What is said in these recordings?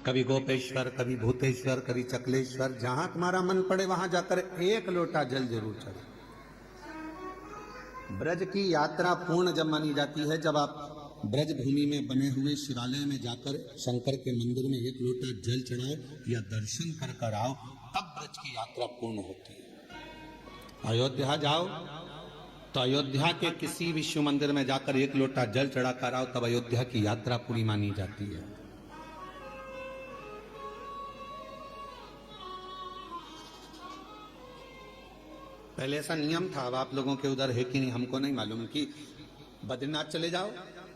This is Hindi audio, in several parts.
कभी गोपेश्वर, कभी भूतेश्वर, कभी चकलेश्वर, जहां तुम्हारा मन पड़े वहां जाकर एक लोटा जल जरूर चढ़े। ब्रज की यात्रा पूर्ण जब मानी जाती है जब आप ब्रज भूमि में बने हुए शिवालय में जाकर शंकर के मंदिर में एक लोटा जल चढ़ाओ या दर्शन कर कर आओ, तब ब्रज की यात्रा पूर्ण होती है। अयोध्या जाओ तो अयोध्या के किसी भी शिव मंदिर में जाकर एक लोटा जल चढ़ा कर आओ, तब अयोध्या की यात्रा पूरी मानी जाती है। पहले ऐसा नियम था, अब आप लोगों के उधर है कि नहीं हमको नहीं मालूम, कि बद्रीनाथ चले जाओ,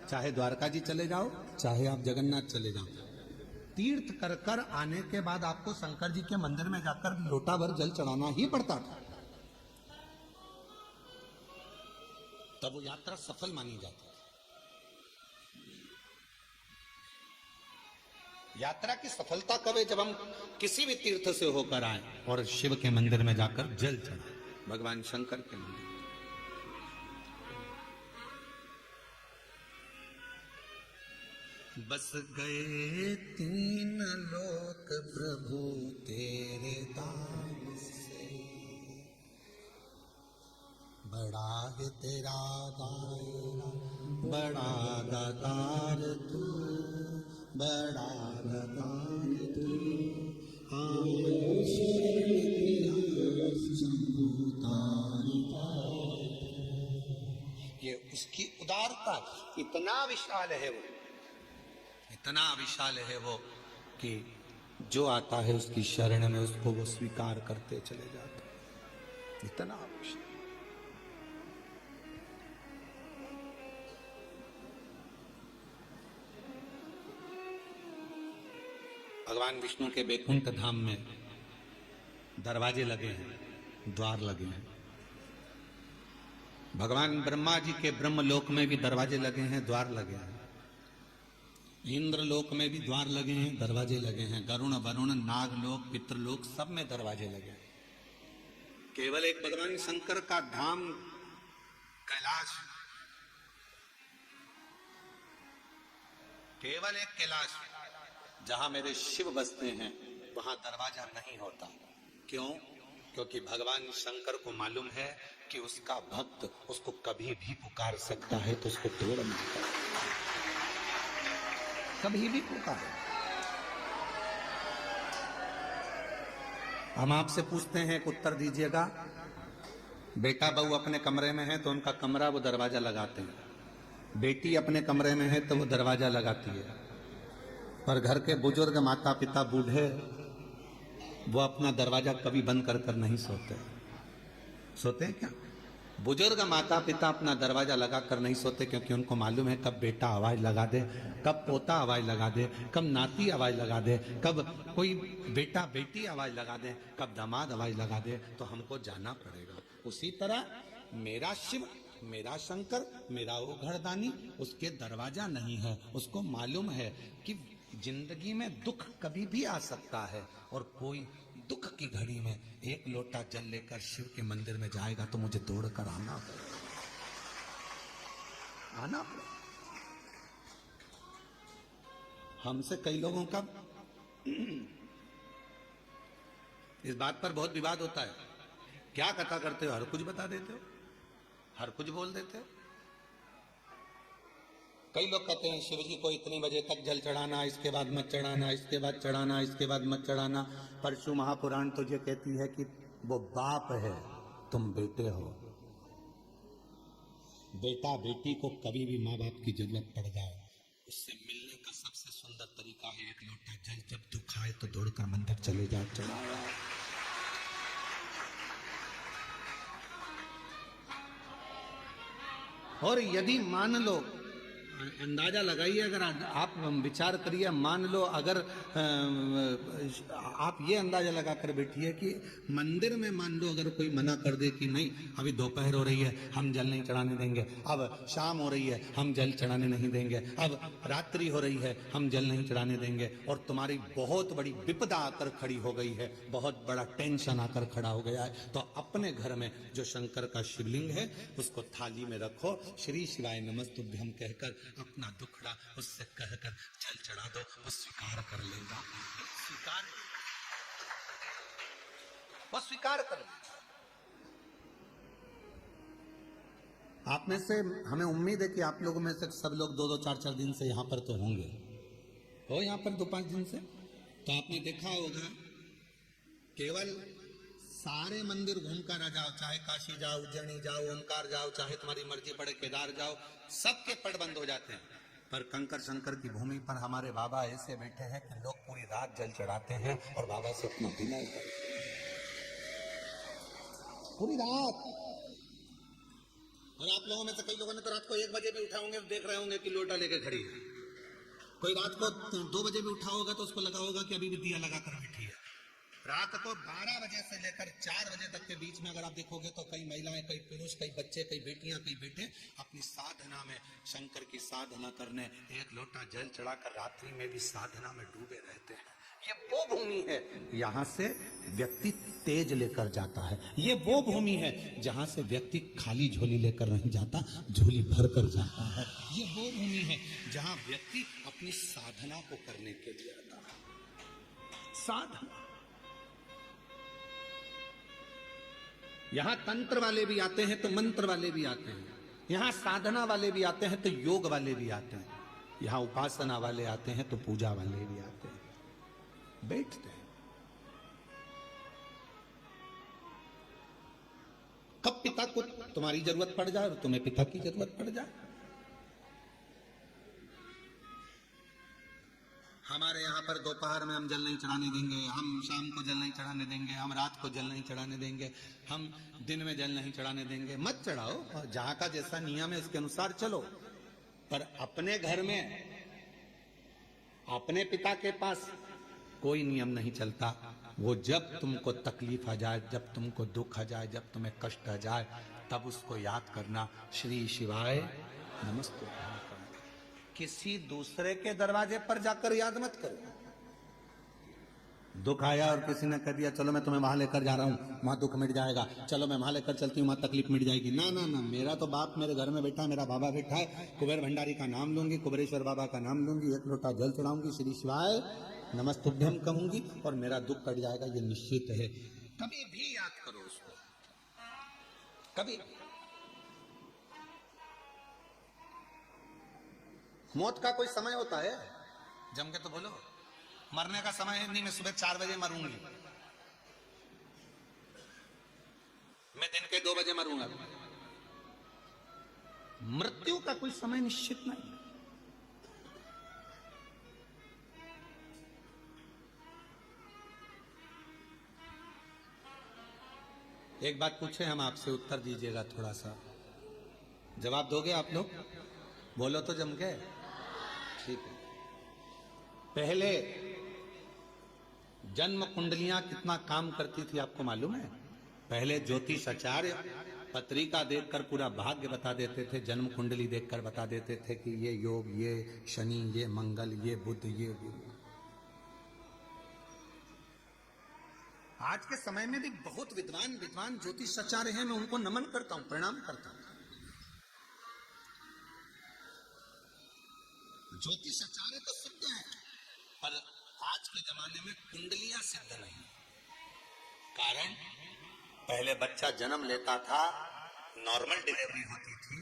चाहे द्वारका जी चले जाओ, चाहे आप जगन्नाथ चले जाओ, तीर्थ कर कर आने के बाद आपको शंकर जी के मंदिर में जाकर लोटा भर जल चढ़ाना ही पड़ता था, तब वो यात्रा सफल मानी जाती है। यात्रा की सफलता कब है? जब हम किसी भी तीर्थ से होकर आए और शिव के मंदिर में जाकर जल चढ़ाए, भगवान शंकर के मंदिर। बस गए तीन लोक प्रभु तेरे दान से, बड़ा है तेरा दायरा, बड़ा दातार तू, बड़ा दातार तू, ये उसकी उदारता इतना विशाल है, वो इतना विशाल है वो कि जो आता है उसकी शरण में उसको वो स्वीकार करते चले जाते, इतना विशाल। भगवान विष्णु के बैकुंठ धाम में दरवाजे लगे हैं, द्वार लगे हैं। भगवान ब्रह्मा जी के ब्रह्मलोक में भी दरवाजे लगे हैं, द्वार लगे हैं। इंद्र लोक में भी द्वार लगे हैं, दरवाजे लगे हैं। गरुण, वरुण, नागलोक, पितृलोक सब में दरवाजे लगे हैं। केवल एक भगवान शंकर का धाम कैलाश, केवल एक कैलाश जहां मेरे शिव बसते हैं वहां दरवाजा नहीं होता। क्यों? क्योंकि भगवान शंकर को मालूम है कि उसका भक्त उसको कभी भी पुकार सकता है, तो उसको तोड़ नहीं सकता, कभी भी पुकारे। हम आपसे पूछते हैं, एक उत्तर दीजिएगा। बेटा बहू अपने कमरे में है तो उनका कमरा वो दरवाजा लगाते हैं, बेटी अपने कमरे में है तो वो दरवाजा लगाती है, पर घर के बुजुर्ग, माता पिता, बूढ़े, वो अपना दरवाजा कभी बंद कर कर नहीं सोते। सोते हैं क्या? बुजुर्ग माता पिता अपना दरवाजा लगा कर नहीं सोते, क्योंकि उनको मालूम है कब बेटा आवाज लगा दे, कब पोता आवाज लगा दे, कब नाती आवाज लगा दे, कब कोई बेटा बेटी आवाज लगा दे, कब दामाद आवाज लगा दे, तो हमको जाना पड़ेगा। उसी तरह मेरा शिव, मेरा शंकर, मेरा वो घरदानी, उसके दरवाजा नहीं है। उसको मालूम है कि जिंदगी में दुख कभी भी आ सकता है, और कोई दुख की घड़ी में एक लोटा जल लेकर शिव के मंदिर में जाएगा तो मुझे दौड़ कर आना पड़ेगा, आना पड़ेगा। हमसे कई लोगों का इस बात पर बहुत विवाद होता है, क्या कथा करते हो? हर कुछ बता देते हो, हर कुछ बोल देते हो। कई लोग कहते हैं शिव जी को इतनी बजे तक जल चढ़ाना, इसके बाद मत चढ़ाना, इसके बाद चढ़ाना, इसके बाद मत चढ़ाना। परशु महापुराण तो ये कहती है कि वो बाप है, तुम बेटे हो। बेटा बेटी को कभी भी माँ बाप की जरूरत पड़ जाए, उससे मिलने का सबसे सुंदर तरीका है एक लोटा जल। जब दुख आए तो दौड़कर मंदिर चले जाओ, चढ़ाओ। और यदि मान लो, अंदाजा लगाइए, अगर आप विचार करिए, मान लो अगर आप ये अंदाजा लगा कर बैठिए कि मंदिर में मान लो अगर कोई मना कर दे कि नहीं अभी दोपहर हो रही है, हम जल नहीं चढ़ाने देंगे, अब शाम हो रही है, हम जल चढ़ाने नहीं देंगे, अब रात्रि हो रही है, हम जल नहीं चढ़ाने देंगे, और तुम्हारी बहुत बड़ी विपदा आकर खड़ी हो गई है, बहुत बड़ा टेंशन आकर खड़ा हो गया है, तो अपने घर में जो शंकर का शिवलिंग है उसको थाली में रखो, श्री शिवाय नमस्तुभ्यम कहकर अपना दुखड़ा उससे कहकर जाकर जल चढ़ा दो, वो स्वीकार कर लेगा। स्वीकार, वो स्वीकार कर लेगा। आप में से हमें उम्मीद है कि आप लोगों में से सब लोग 2-2, 4-4 दिन से यहाँ पर तो होंगे, हो यहाँ पर 2-5 दिन से, तो आपने देखा होगा केवल सारे मंदिर घूम कर आ जाओ, चाहे काशी जाओ, उज्जैनी जाओ, ओमकार जाओ, चाहे तुम्हारी मर्जी पड़े केदार जाओ, सबके पट बंद हो जाते हैं। पर कंकर शंकर की भूमि पर हमारे बाबा ऐसे बैठे हैं कि लोग पूरी रात जल चढ़ाते हैं और बाबा से अपना विनय करते हैं पूरी रात। और आप लोगों में से कई लोगों ने तो रात को 1 बजे भी उठा होंगे, देख रहे होंगे कि लोटा लेके खड़ी है। कोई रात को 2 बजे भी उठा होगा तो उसको लगा होगा कि अभी भी दिया लगा कर बैठी है। रात को 12 बजे से लेकर 4 बजे तक के बीच में अगर आप देखोगे तो कई महिलाएं, कई पुरुष, कई बच्चे, कई बेटियां, कई बेटे अपनी साधना में, शंकर की साधना करने 1 लोटा जल चढ़ाकर रात्रि में भी साधना में डूबे रहते हैं। ये वो भूमि है यहां से व्यक्ति तेज लेकर जाता है। ये वो भूमि है जहां से व्यक्ति खाली झोली लेकर नहीं जाता, झोली भर कर जाता है। ये वो भूमि है जहां व्यक्ति अपनी साधना को करने के लिए आता है। साधना, यहां तंत्र वाले भी आते हैं तो मंत्र वाले भी आते हैं, यहां साधना वाले भी आते हैं तो योग वाले भी आते हैं, यहां उपासना वाले आते हैं तो पूजा वाले भी आते हैं, बैठते हैं। कब पिता को तुम्हारी जरूरत पड़ जाए और तुम्हें पिता की जरूरत पड़ जाए। हमारे यहाँ पर दोपहर में हम जल नहीं चढ़ाने देंगे, हम शाम को जल नहीं चढ़ाने देंगे, हम रात को जल नहीं चढ़ाने देंगे, हम दिन में जल नहीं चढ़ाने देंगे। मत चढ़ाओ, जहाँ का जैसा नियम है उसके अनुसार चलो, पर अपने घर में अपने पिता के पास कोई नियम नहीं चलता। वो जब तुमको तकलीफ आ जाए, जब तुमको दुख आ जाए, जब तुम्हें कष्ट आ जाए, तब उसको याद करना, श्री शिवाय नमस्ते। किसी दूसरे के दरवाजे पर जाकर याद मत करो। दुख आया और किसी ने कह दिया चलो मैं तुम्हें वहां लेकर जा रहा हूं, वहां दुख मिट जाएगा, चलो मैं वहां लेकर चलती हूँ, वहां तकलीफ मिट जाएगी। ना ना ना, मेरा तो बाप मेरे घर में बैठा है, मेरा बाबा बैठा है, कुबेर भंडारी का नाम लूंगी, कुबेरेश्वर बाबा का नाम लूंगी, 1 लोटा जल चढ़ाऊंगी, श्री शिवाय नमस्तुभ्यम कहूंगी और मेरा दुख कट जाएगा, ये निश्चित है। कभी भी याद करो उसको, कभी। मौत का कोई समय होता है? जम के तो बोलो। मरने का समय है नहीं, मैं सुबह 4 बजे मरूंगी, मैं दिन के 2 बजे मरूंगा। मृत्यु का कोई समय निश्चित नहीं। एक बात पूछे हम आपसे, उत्तर दीजिएगा, थोड़ा सा जवाब दोगे आप लोग? बोलो तो जम के। ठीक है। पहले जन्म कुंडलियां कितना काम करती थी आपको मालूम है? पहले ज्योतिषाचार्य पत्रिका देखकर पूरा भाग्य बता देते थे, जन्म कुंडली देखकर बता देते थे कि ये योग, ये शनि, ये मंगल, ये बुध, ये गुरु। आज के समय में भी बहुत विद्वान ज्योतिषाचार्य हैं, मैं उनको नमन करता हूं, प्रणाम करता हूं। ज्योतिषाचार्य तो सिद्ध है, पर आज के जमाने में कुंडलियां सिद्ध नहीं। कारण पहले बच्चा जन्म लेता था, नॉर्मल डिलीवरी होती थी,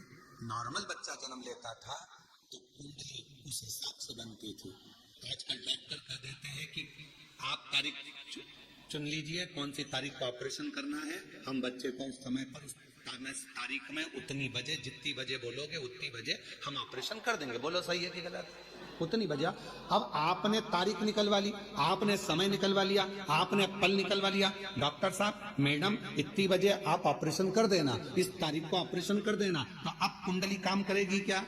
नॉर्मल बच्चा जन्म लेता था तो कुंडली उस हिसाब से बनती थी। आजकल डॉक्टर कह देते हैं कि आप तारीख चुन लीजिए, कौन सी तारीख को ऑपरेशन करना है, हम बच्चे को उस समय पर उस तारीख में उतनी बजे, जितनी बजे बोलोगे उतनी बजे हम ऑपरेशन कर देंगे। बोलो सही है कि गलत? उतनी बजे। अब आपने तारीख निकलवा ली, आपने समय निकलवा लिया, आपने पल निकलवा लिया, डॉक्टर साहब, मैडम, इतनी बजे आप ऑपरेशन कर देना, इस तारीख को ऑपरेशन कर देना, तो अब कुंडली काम करेगी क्या?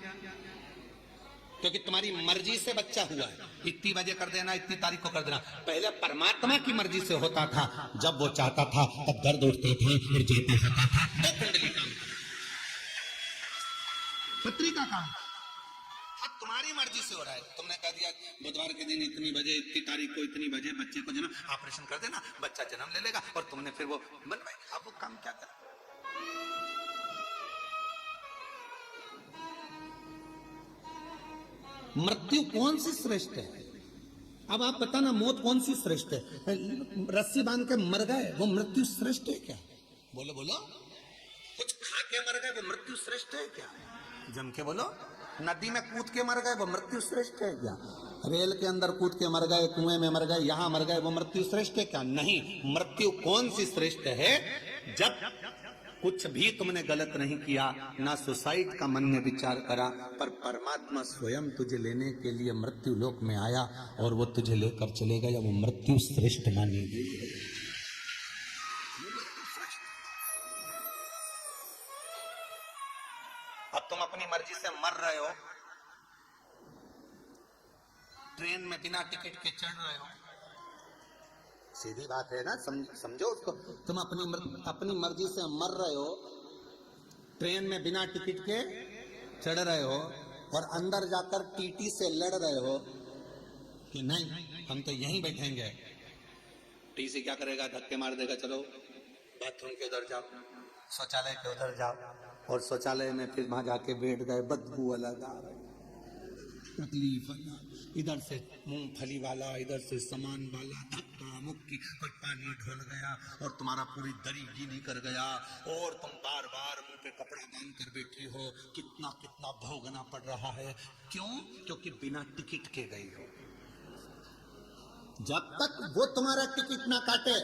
क्योंकि तुम्हारी मर्जी से बच्चा हुआ है, इतनी बजे कर देना, इतनी तारीख को कर देना। पहले परमात्मा की मर्जी से होता था, जब वो चाहता था तब दर्द उठता था और जाता होता था, तो कुंडली काम, पत्रिका काम। अब तुम्हारी मर्जी से हो रहा है, तुमने कह दिया बुधवार के दिन इतनी बजे, इतनी तारीख को इतनी बजे बच्चे को जन्म, ऑपरेशन कर देना, बच्चा जन्म ले लेगा, और तुमने फिर वो बनवाई। अब वो काम क्या कर? मृत्यु कौन सी श्रेष्ठ है? अब आप बताना मौत कौन सी श्रेष्ठ है? रस्सी बांध के मर गए वो मृत्यु श्रेष्ठ है क्या? बोलो बोलो। कुछ खा के मर गए वो मृत्यु श्रेष्ठ है क्या? जम के बोलो। नदी में कूद के मर गए वो मृत्यु श्रेष्ठ है क्या? रेल के अंदर कूद के मर गए, कुएं में मर गए, यहां मर गए, वो मृत्यु श्रेष्ठ है क्या? नहीं। मृत्यु कौन सी श्रेष्ठ है? जब कुछ भी तुमने गलत नहीं किया, ना सुसाइड का मन में विचार करा, पर परमात्मा स्वयं तुझे लेने के लिए मृत्यु लोक में आया और वो तुझे लेकर चले गया, वो मृत्यु श्रेष्ठ मानी गई। अब तुम अपनी मर्जी से मर रहे हो, ट्रेन में बिना टिकट के चढ़ रहे हो, सीधी बात है ना, समझो उसको। तुम अपनी मर्जी से मर रहे हो, ट्रेन में बिना टिकट के चढ़ रहे हो और अंदर जाकर टीटी से लड़ रहे हो कि नहीं हम तो यहीं बैठेंगे। टीसी क्या करेगा? धक्के मार देगा, चलो बाथरूम के उधर जाओ, शौचालय के उधर जाओ, और शौचालय में फिर वहां जाके बैठ गए, बदबू अलग आ रही, तकलीफ, इधर से मूंगफली वाला, इधर से सामान वाला, धक्का मुक्की, कोई पानी ढोल गया और तुम्हारा पूरी दरी गीली कर गया और तुम बार बार मुंह पे कपड़ा बांध कर बैठी हो। कितना कितना भोगना पड़ रहा है। क्यों? क्योंकि बिना टिकट के गई हो। जब तक वो तुम्हारा टिकट ना काटे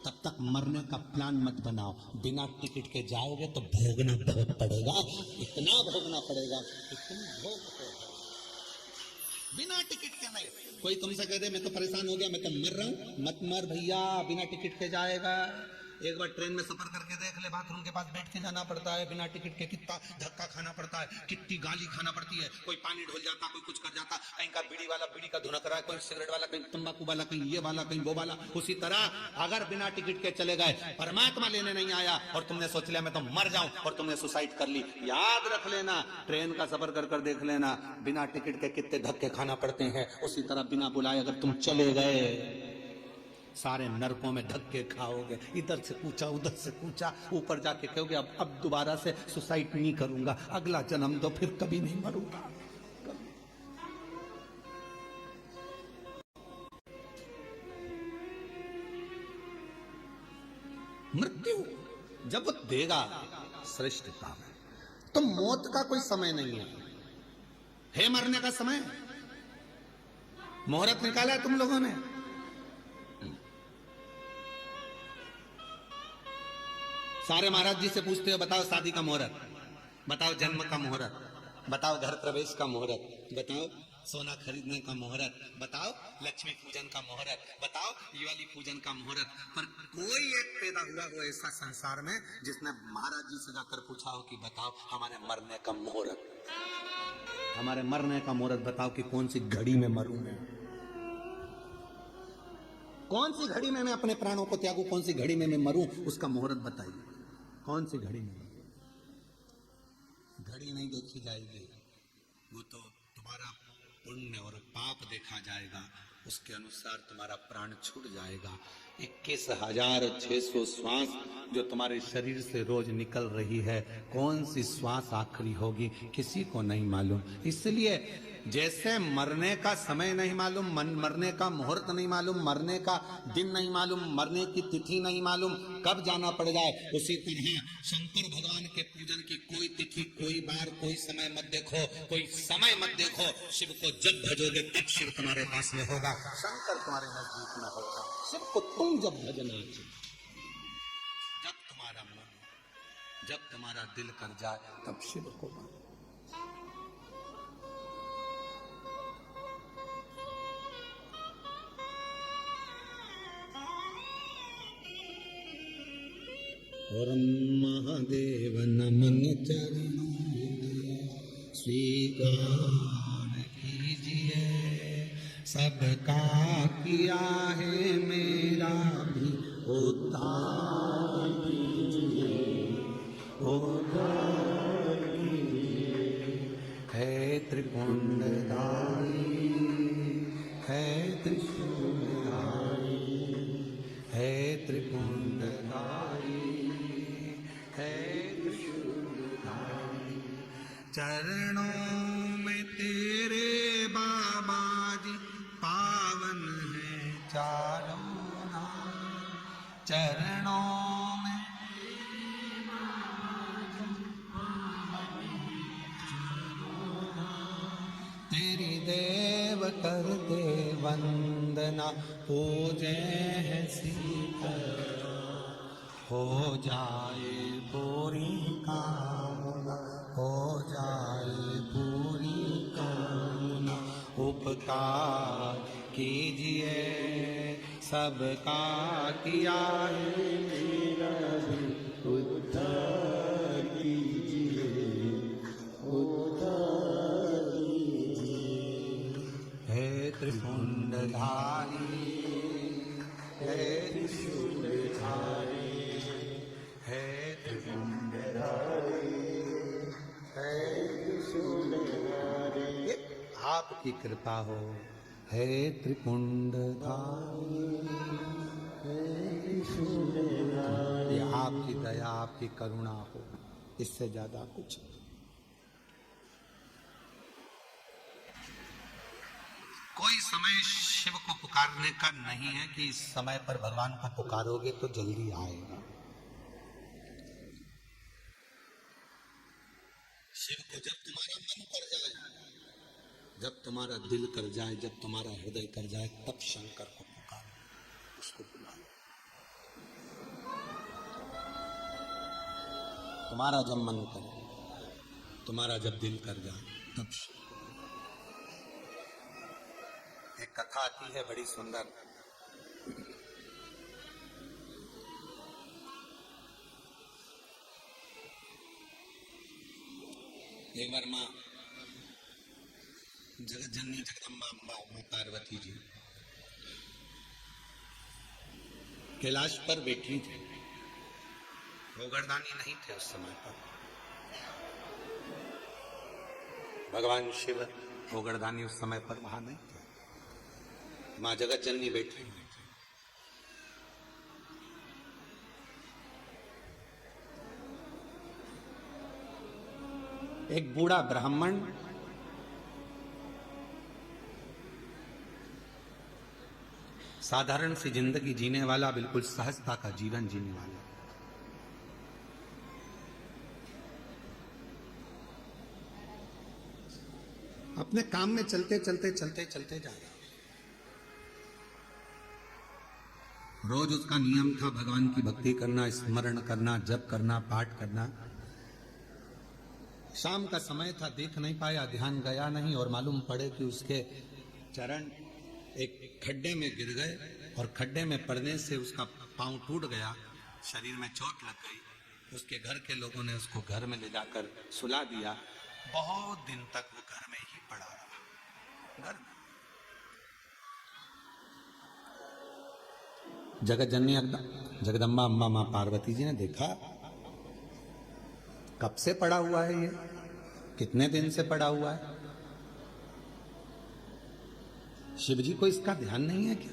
तब तक मरने का प्लान मत बनाओ। बिना टिकट के जाओगे तो भोगना बहुत पड़ेगा, इतना भोगना पड़ेगा, इतना भोग पड़ेगा। बिना टिकट के नहीं। कोई तुमसे कह दे मैं तो परेशान हो गया, मैं तो मर रहा हूं, मत मर भैया, बिना टिकट के जाएगा। एक बार ट्रेन में सफर करके देख ले, बाथरूम के पास बैठ के जाना पड़ता है बिना टिकट के, कितना धक्का खाना पड़ता है, कितनी गाली खाना पड़ती है। कोई पानी ढोल जाता, कोई कुछ कर जाता, कहीं का बीड़ी वाला बीड़ी का धुनक रहा है, कोई सिगरेट वाला, कहीं तंबाकू वाला, कहीं ये वाला, कहीं वो वाला। उसी तरह अगर बिना टिकट के चले गए, परमात्मा लेने नहीं आया और तुमने सोच लिया मैं तो मर जाऊं और तुमने सुसाइड कर ली, याद रख लेना, ट्रेन का सफर कर कर देख लेना, बिना टिकट के कितने धक्के खाना पड़ते हैं। उसी तरह बिना बुलाए अगर तुम चले गए, सारे नरकों में धक्के खाओगे, इधर से कूचा उधर से कूचा, ऊपर जाके कहोगे अब दोबारा से सुसाइड नहीं करूंगा, अगला जन्म दो, फिर कभी नहीं मरूंगा। मृत्यु जब वो देगा श्रेष्ठ काम है। तो मौत का कोई समय नहीं है मरने का समय। मुहूर्त निकाला है तुम लोगों ने, सारे महाराज जी से पूछते हो बताओ शादी का मुहूर्त, बताओ जन्म का मुहूर्त, बताओ घर प्रवेश का मुहूर्त, बताओ सोना खरीदने का मुहूर्त, बताओ लक्ष्मी पूजन का मुहूर्त, बताओ दिवाली पूजन का मुहूर्त। पर कोई एक पैदा हुआ हो ऐसा संसार में जिसने महाराज जी से जाकर पूछा हो कि बताओ हमारे मरने का मुहूर्त, हमारे मरने का मुहूर्त बताओ कि कौन सी घड़ी में मरूं मैं, कौन सी घड़ी में मैं अपने प्राणों को त्यागूं, कौन सी घड़ी में मैं मरूं, उसका मुहूर्त बताइए। कौन सी घड़ी में? घड़ी नहीं देखी जाएगी, वो तो तुम्हारा पुण्य और पाप देखा जाएगा, उसके अनुसार तुम्हारा प्राण छूट जाएगा। 21,600 श्वास जो तुम्हारे शरीर से रोज निकल रही है, कौन सी श्वास आखिरी होगी किसी को नहीं मालूम। इसलिए जैसे मरने का समय नहीं मालूम, मरने का मुहूर्त नहीं मालूम, मरने का दिन नहीं मालूम, मरने की तिथि नहीं मालूम, कब जाना पड़ जाए, उसी तरह शंकर भगवान के पूजन की कोई तिथि, कोई बार, कोई समय मत देखो, कोई समय मत देखो। शिव को जब भजोगे तब शिव तुम्हारे पास में होगा, शंकर तुम्हारे नजदीक में होगा। शिव को तुम जब भजना, जब तुम्हारा मन, जब तुम्हारा दिल कर जाए तब शिव को मानो। और महादेव नमन चरणों स्वीकार कीजिए, सबका किया है मेरा भी उद्धार कीजिए, उद्धार कीजिए। है त्रिपुंडधारी, है त्रिशूलधारी, है त्रिपुंडधारी, चरणों में तेरे चारों धाम, चरणों में तेरी देव कर दे वंदना, पूजे हैं शीतल, हो जाए पूरी कामना, हो जाए पूरी कामना। उपकार कीजिए सबका किया है मेरा भी उद्धार कीजिए, उद्धार कीजिए। हे त्रिपुंडधारी, हे त्रिशूलधारी, हे त्रिपुंडधारी, हे त्रिशूलधारी। आपकी कृपा हो हे त्रिपुंडधारी, हे त्रिशूलधारी। ये आपकी दया, आपकी करुणा हो, इससे ज्यादा कुछ। कोई समय शिव को पुकारने का नहीं है कि इस समय पर भगवान को पुकारोगे तो जल्दी आएगा। शिव को जब तुम्हारा मन कर जाए, जब तुम्हारा दिल कर जाए, जब तुम्हारा हृदय कर जाए, तब शंकर को पुकारो, उसको बुलाओ। तुम्हारा जब मन करे, तुम्हारा जब दिल कर जाए, तब। एक कथा आती है बड़ी सुंदर। एक बार माँ जगत जननी जगदम्बा अम्बा माँ पार्वती जी कैलाश पर बैठी थी। गोवर्धनी नहीं थे उस समय पर। भगवान शिव गोवर्धनी उस समय पर वहां नहीं थे। माँ जगत जननी बैठी। एक बूढ़ा ब्राह्मण साधारण सी जिंदगी जीने वाला, बिल्कुल सहजता का जीवन जीने वाला, अपने काम में चलते चलते चलते चलते जा रहा। रोज उसका नियम था भगवान की भक्ति करना, स्मरण करना, जप करना, पाठ करना। शाम का समय था, देख नहीं पाया, ध्यान गया नहीं, और मालूम पड़े कि उसके चरण एक खड्डे में गिर गए और खड्डे में पड़ने से उसका पांव टूट गया, शरीर में चोट लग गई। उसके घर के लोगों ने उसको घर में ले जाकर सुला दिया। बहुत दिन तक वो घर में ही पड़ा रहा, घर में। जगत जननी जगदम्बा अम्मा माँ पार्वती जी ने देखा, कब से पड़ा हुआ है ये, कितने दिन से पड़ा हुआ है। शिव जी को इसका ध्यान नहीं है क्या?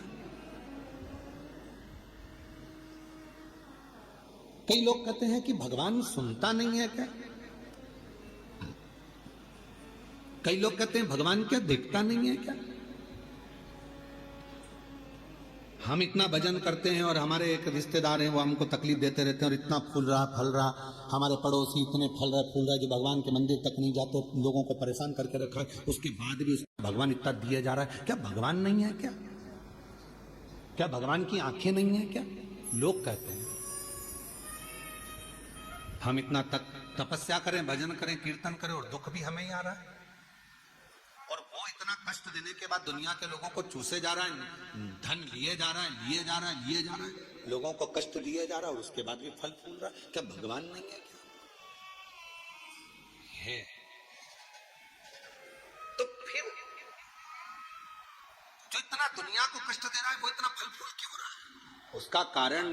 कई लोग कहते हैं कि भगवान सुनता नहीं है क्या? कई लोग कहते हैं भगवान क्या देखता नहीं है क्या? हम इतना भजन करते हैं और हमारे एक रिश्तेदार हैं, वो हमको तकलीफ देते रहते हैं और इतना फूल रहा फल रहा, हमारे पड़ोसी इतने फल रहा फूल रहा जो भगवान के मंदिर तक नहीं जाते, लोगों को परेशान करके रखा है, उसके बाद भी भगवान इतना दिया जा रहा है। क्या भगवान नहीं है क्या? क्या भगवान की आंखें नहीं है क्या? लोग कहते हैं। हम इतना तपस्या करें, भजन करें, कीर्तन करें और दुख भी हमें ही आ रहा है। और वो इतना कष्ट देने के बाद दुनिया के लोगों को चूसे जा रहा है, धन लिए जा रहा है, लिए जा रहा है, लिए जा रहा है, लोगों को कष्ट दिए जा रहा है और उसके बाद भी फल फूल रहा है। क्या भगवान नहीं है क्या? है। तो फिर जो इतना दुनिया को कष्ट दे रहा है वो इतना फल फूल क्यों रहा है? उसका कारण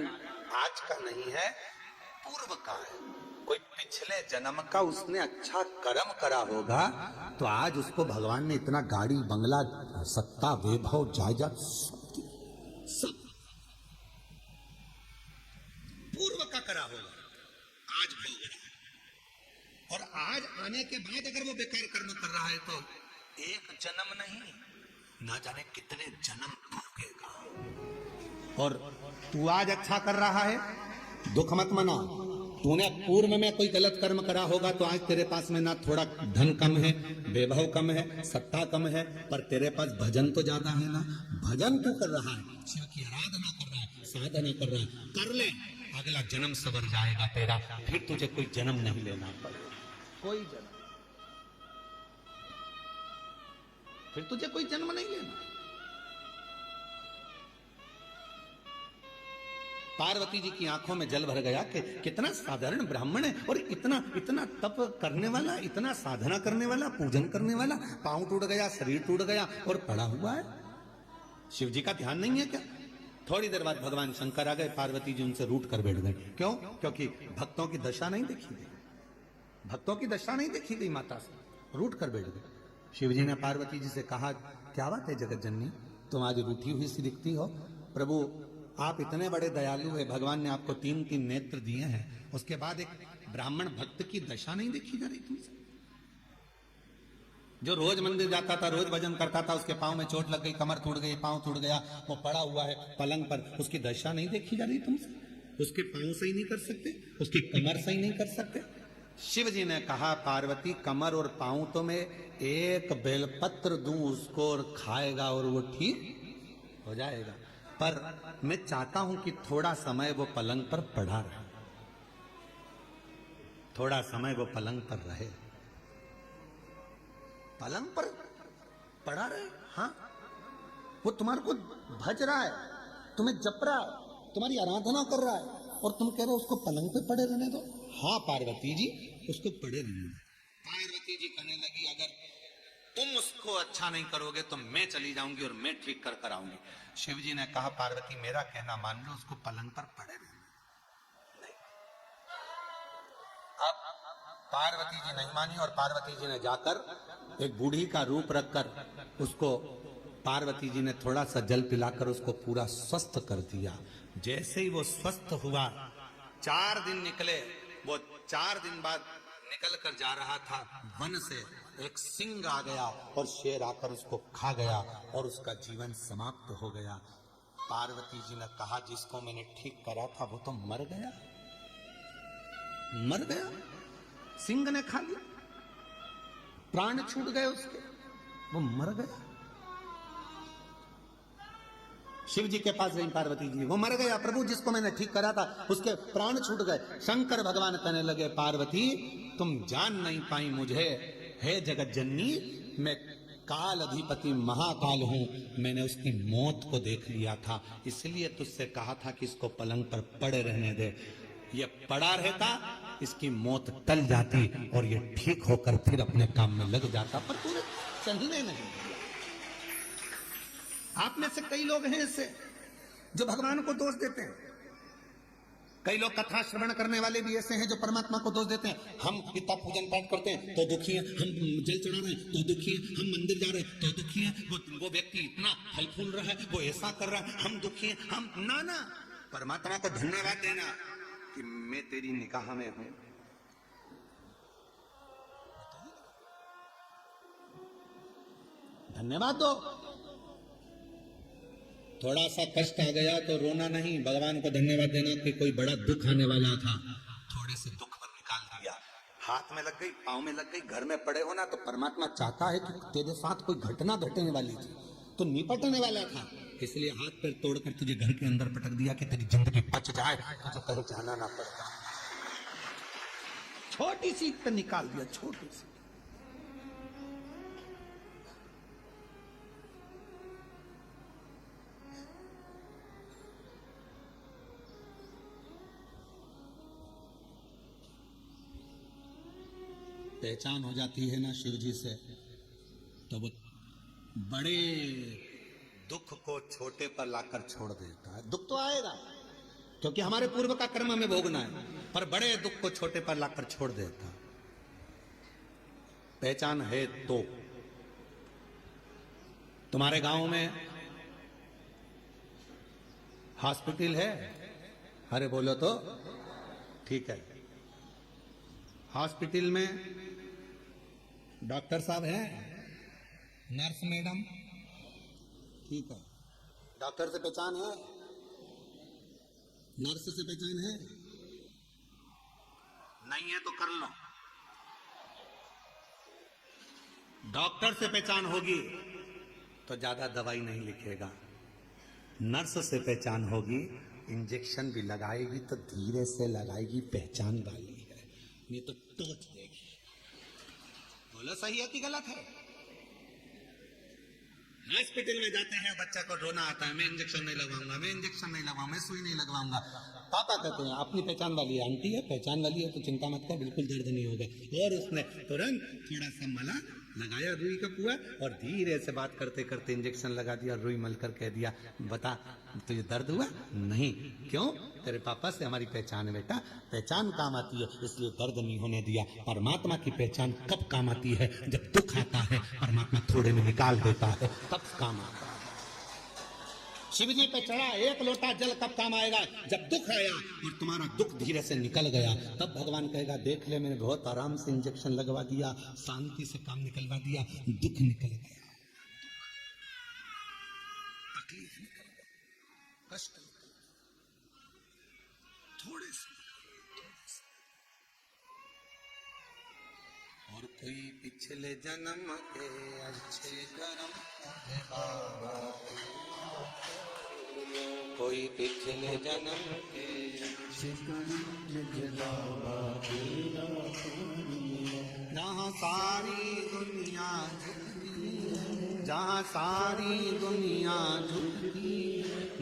आज का नहीं है, पूर्व का है। कोई पिछले जन्म का उसने अच्छा कर्म करा होगा तो आज उसको भगवान ने इतना गाड़ी बंगला सत्ता वैभव जायदाद सब पूर्व का करा होगा, आज भोग रहा है। और आज आने के बाद अगर वो बेकार कर्म कर रहा है तो एक जन्म नहीं, ना जाने कितने जन्म भोगेगा। और तू आज अच्छा कर रहा है, दुख मत मना। तूने पूर्व में कोई गलत कर्म करा होगा तो आज तेरे पास में ना थोड़ा धन कम है, वैभव कम है, सत्ता कम है, पर तेरे पास भजन तो ज्यादा है ना। भजन तू कर रहा है, शिव की आराधना कर रहा है, साधना कर रहा है, कर ले, अगला जन्म सवर जाएगा तेरा, फिर तुझे कोई जन्म नहीं लेना पड़ेगा, कोई जन्म, फिर तुझे कोई जन्म नहीं लेना। पार्वती जी की आंखों में जल भर गया कि कितना साधारण ब्राह्मण है और इतना इतना तप करने वाला, इतना साधना करने वाला, पूजन करने वाला, पांव टूट गया, शरीर टूट गया और पड़ा हुआ है। शिव जी का ध्यान नहीं है क्या? थोड़ी देर बाद भगवान शंकर आ गए, पार्वती जी उनसे रूठ कर बैठ गए। क्यों? क्योंकि भक्तों की दशा नहीं देखी गई, भक्तों की दशा नहीं देखी गई, माता से रूठ कर बैठ गए। शिव जी ने पार्वती जी से कहा, क्या बात है जगत जननी, तुम आज रूठी हुई सी दिखती हो। प्रभु आप इतने बड़े दयालु है, भगवान ने आपको 3-3 नेत्र दिए हैं, उसके बाद एक ब्राह्मण भक्त की दशा नहीं देखी जा रही तुमसे? जो रोज मंदिर जाता था, रोज भजन करता था, उसके पांव में चोट लग गई, कमर टूट गई, पांव टूट गया, वो पड़ा हुआ है पलंग पर, उसकी दशा नहीं देखी जा रही तुमसे? उसके पांव सही नहीं कर सकते, उसकी कमर सही नहीं कर सकते? शिव जी ने कहा, पार्वती कमर और पांव तो मैं एक बेलपत्र दूं उसको और खाएगा और वो ठीक हो जाएगा, पर मैं चाहता हूं कि थोड़ा समय वो पलंग पर पड़ा रहे, थोड़ा समय वो पलंग पर रहे, पलंग पर पड़ा रहे। हाँ, वो तुम्हारे को भज रहा है, तुम्हें जप रहा है, तुम्हारी आराधना कर रहा है, और तुम कह रहे हो उसको पलंग पे पड़े रहने दो। हाँ पार्वती जी, उसको पड़े रहने दो। पार्वती जी कहने लगी, अगर तुम उसको अच्छा नहीं करोगे तो मैं चली जाऊंगी और मैं ठीक कर कर आऊंगी। शिव जी ने कहा, पार्वती मेरा कहना मान लो, उसको पलंग पर पड़े रहने। अब पार्वती जी नहीं मानी और पार्वती जी ने जाकर एक बूढ़ी का रूप रखकर उसको, पार्वती जी ने थोड़ा सा जल पिलाकर उसको पूरा स्वस्थ कर दिया। जैसे ही वो स्वस्थ हुआ, 4 दिन निकले, वो 4 दिन बाद निकल कर जा रहा था, वन से एक सिंह आ गया और शेर आकर उसको खा गया और उसका जीवन समाप्त हो गया। पार्वती जी ने कहा, जिसको मैंने ठीक करा था वो तो मर गया, मर गया, सिंह ने खा लिया, प्राण छूट गए उसके, वो मर गया। शिव जी के पास गई पार्वती जी, वो मर गया प्रभु, जिसको मैंने ठीक करा था उसके प्राण छूट गए। शंकर भगवान कहने लगे, पार्वती तुम जान नहीं पाई मुझे, हे जगत जननी, मैं काल अधिपति महाकाल हूं, मैंने उसकी मौत को देख लिया था, इसलिए तुझसे कहा था कि इसको पलंग पर पड़े रहने दे। ये पड़ा रहता, इसकी मौत टल जाती और ये ठीक होकर फिर अपने काम में लग जाता, पर तूने चलने नहीं दिया। आप में से कई लोग हैं ऐसे जो भगवान को दोष देते हैं, कई लोग कथा श्रवण करने वाले भी ऐसे हैं जो परमात्मा को दोष देते हैं। हम इतना पूजन पाठ करते हैं तो दुखी हैं, हम जल चढ़ा रहे हैं तो दुखी हैं, हम मंदिर जा रहे हैं तो दुखी हैं, वो व्यक्ति इतना फल फूल रहा है, वो ऐसा कर रहा है, हम दुखी हैं, हम ना परमात्मा को धन्यवाद देना कि मैं तेरी निगाह में हूं। धन्यवाद दो। थोड़ा सा कष्ट आ गया तो रोना नहीं, भगवान को धन्यवाद देना कि कोई बड़ा दुख आने वाला था, थोड़े से दुख पर निकाल दिया। हाथ में लग गई, पांव में लग गई, घर में पड़े हो ना, तो परमात्मा चाहता है कि तेरे साथ कोई घटना घटने वाली थी, तो निपटने वाला था, इसलिए हाथ पैर तोड़कर तुझे घर के अंदर पटक दिया कि तेरी जिंदगी बच जाए, तुझे कहीं जाना ना पड़ता। छोटी सी पे निकाल दिया, छोटी सी। पहचान हो जाती है ना शिव जी से, तो वो बड़े दुख को छोटे पर लाकर छोड़ देता है। दुख तो आएगा क्योंकि हमारे पूर्व का कर्म हमें भोगना है, पर बड़े दुख को छोटे पर लाकर छोड़ देता। पहचान है तो तुम्हारे गांव में हॉस्पिटल है? अरे बोलो तो ठीक है। हॉस्पिटल में डॉक्टर साहब हैं, नर्स मैडम, ठीक है, डॉक्टर से पहचान है, नर्स से पहचान है? नहीं है तो कर लो। डॉक्टर से पहचान होगी तो ज्यादा दवाई नहीं लिखेगा। नर्स से पहचान होगी, इंजेक्शन भी लगाएगी तो धीरे से लगाएगी, पहचान वाली है, नहीं तो टोच देगी। बोलो सही है कि गलत है? हॉस्पिटल में जाते हैं, बच्चा को रोना आता है, मैं इंजेक्शन नहीं लगवाऊंगा, मैं इंजेक्शन नहीं लगवाऊंगा, मैं सुई नहीं लगवाऊंगा। पापा कहते हैं अपनी पहचान वाली है, आंटी है पहचान वाली है तो चिंता मत कर, बिल्कुल दर्द नहीं होगा। और उसने तुरंत थोड़ा सा मला लगाया रुई का पुआ और धीरे से बात करते करते इंजेक्शन लगा दिया, रुई मलकर कह दिया बता तुझे दर्द हुआ? नहीं। क्यों? तेरे पापा से हमारी पहचान है बेटा, पहचान काम आती है इसलिए दर्द नहीं होने दिया। परमात्मा की पहचान कब काम आती है? जब दुख आता है, परमात्मा थोड़े में निकाल देता है, तब काम आता है। शिव जी पे चढ़ा एक लोटा जल कब काम आएगा? जब दुख आया और तुम्हारा दुख धीरे से निकल गया, तब भगवान कहेगा देख ले मैंने बहुत आराम से इंजेक्शन लगवा दिया, शांति से काम निकलवा दिया, दुख निकल गया, तकलीफ निकल गई, कष्ट निकल गया, थोड़े से। और कोई पिछले जन्म के अच्छे कर्म है बाबा, कोई पिछले जन्म के अच्छे कर्म बाबा, जहाँ सारी दुनिया झुकी, जहाँ सारी दुनिया झुकी,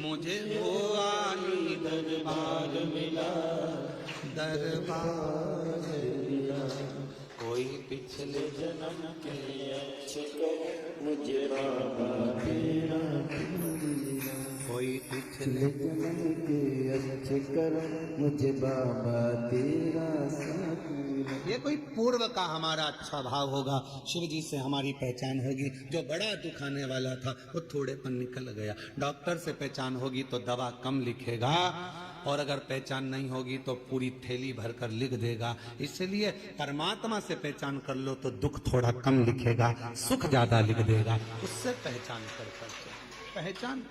मुझे वो आली दरबार मिला, दरबार मिला। कोई पिछले जन्म के अच्छे कर्म मुझे बाबा तेरा मिला, कोई पिछले जन्म के अच्छे कर्म मुझे बाबा तेरा साथ मिला। ये कोई पूर्व का हमारा अच्छा भाव होगा, शिव जी से हमारी पहचान होगी। जो बड़ा दुख आने वाला था वो थोड़े पर निकल गया। डॉक्टर से पहचान होगी तो दवा कम लिखेगा, और अगर पहचान नहीं होगी तो पूरी थैली भरकर लिख देगा। इसलिए परमात्मा से पहचान कर लो तो दुख थोड़ा कम लिखेगा, सुख ज्यादा लिख देगा। उससे पहचान कर पहचान।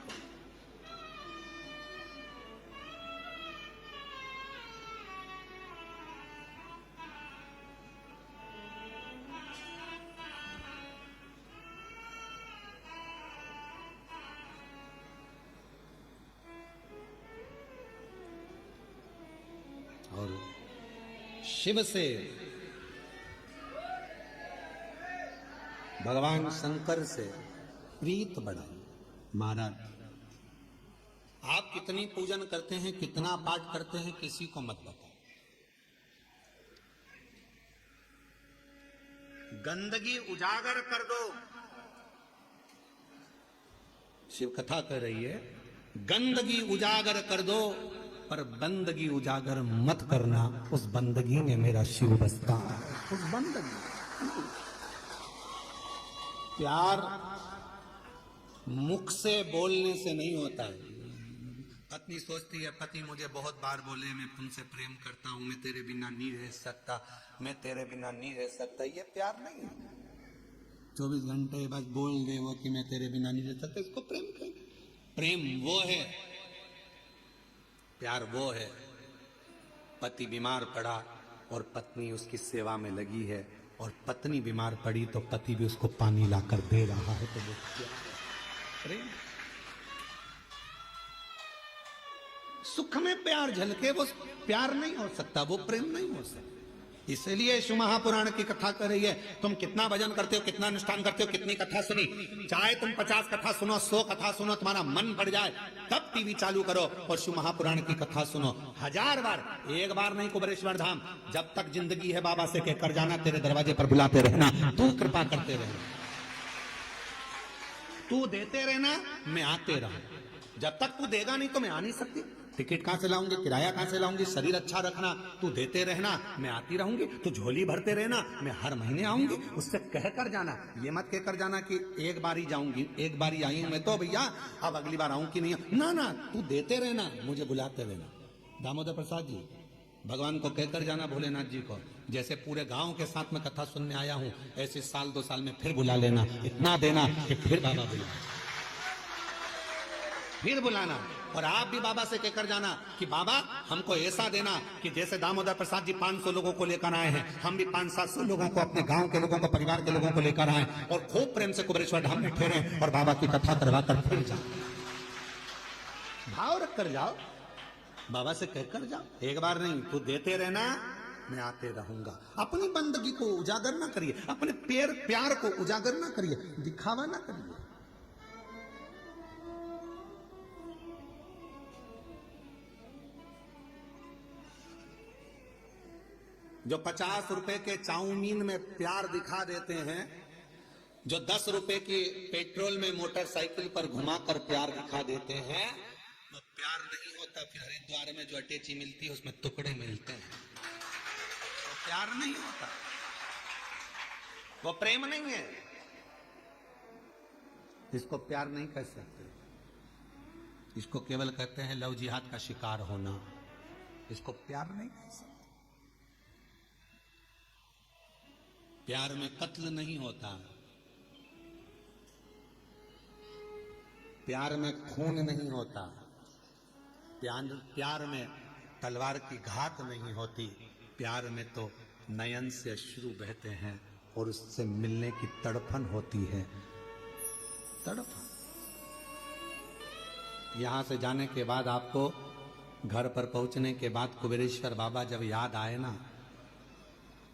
और शिव से भगवान शंकर से प्रीत बढ़ाई। महाराज आप कितनी पूजन करते हैं, कितना पाठ करते हैं, किसी को मत बताओ। गंदगी उजागर कर दो। शिव कथा कर रही है, गंदगी उजागर कर दो पर बंदगी उजागर मत करना। उस बंदगी में मेरा शिव बसता है। उस बंदगी प्यार मुख से बोलने से नहीं होता है। पत्नी सोचती है पति मुझे बहुत बार बोले मैं तुमसे प्रेम करता हूं, मैं तेरे बिना नहीं रह सकता, मैं तेरे बिना नहीं रह सकता। ये प्यार नहीं है। 24 घंटे बस बोल दे वो कि मैं तेरे बिना नहीं रह सकता, इसको प्रेम कहें? प्रेम वो है, प्यार वो है। पति बीमार पड़ा और पत्नी उसकी सेवा में लगी है, और पत्नी बीमार पड़ी तो पति भी उसको पानी लाकर दे रहा है, तो वो प्यार है, प्रेम। सुख में प्यार झलके वो प्यार नहीं हो सकता, वो प्रेम नहीं हो सकता। इसलिए शिव महापुराण की कथा कर रही है। तुम कितना भजन करते हो, कितना अनुष्ठान करते हो, कितनी कथा सुनी, चाहे तुम 50 कथा सुनो, 100 कथा सुनो, तुम्हारा मन बढ़ जाए तब टीवी चालू करो और शिव महापुराण की कथा सुनो 1000 बार। एक बार नहीं कुबेरेश्वर धाम, जब तक जिंदगी है बाबा से कहकर जाना, तेरे दरवाजे पर बुलाते रहना, तू कृपा करते रहना, तू देते रहना, मैं आते रहूं। जब तक तू देगा नहीं तो मैं आ नहीं सकती। टिकट कहां से लाऊंगी, किराया कहां से लाऊंगी? शरीर अच्छा रखना, तू देते रहना, मैं आती रहूंगी। तू झोली भरते रहना, मैं हर महीने आऊंगी। उससे कहकर जाना, ये मत कहकर जाना कि एक बार ही जाऊंगी, एक बार ही आई हूं मैं तो भैया अब अगली बार आऊं कि नहीं। ना ना, तू देते रहना, मुझे बुलाते रहना। दामोदर प्रसाद जी भगवान को कहकर जाना, भोलेनाथ जी को, जैसे पूरे गांव के साथ में कथा सुनने आया हूं, ऐसे साल 2 साल में फिर बुला लेना। इतना देना कि फिर बाबा बुला, फिर बुलाना। और आप भी बाबा से कहकर जाना कि बाबा हमको ऐसा देना कि जैसे दामोदर प्रसाद जी 500 लोगों को लेकर आए हैं, हम भी 500-700 लोगों को, अपने गांव के लोगों को, परिवार के लोगों को लेकर आए और खूब प्रेम से कुबेरेश्वर धाम में ठहरे और बाबा की कथा करवा कर फिर जाओ। भाव रख कर जाओ, बाबा से कहकर जाओ, एक बार नहीं, तू देते रहना, मैं आते रहूंगा। अपनी बंदगी को उजागर ना करिए, अपने प्यार को उजागर ना करिए, दिखावा ना करिए। जो 50 रुपए के चाउमीन में प्यार दिखा देते हैं, जो 10 रुपए की पेट्रोल में मोटरसाइकिल पर घुमाकर प्यार दिखा देते हैं, वो प्यार नहीं होता। फिर हरिद्वार में जो अटैची मिलती है उसमें टुकड़े मिलते हैं, वो प्यार नहीं होता, वो प्रेम नहीं है। इसको प्यार नहीं कह सकते, इसको केवल कहते हैं लव जिहाद का शिकार होना। इसको प्यार नहीं कह सकते। प्यार में कत्ल नहीं होता, प्यार में खून नहीं होता, प्यार में तलवार की घात नहीं होती। प्यार में तो नयन से अश्रु बहते हैं और उससे मिलने की तड़फन होती है, तड़फन। यहां से जाने के बाद आपको घर पर पहुंचने के बाद कुबेरेश्वर बाबा जब याद आए ना,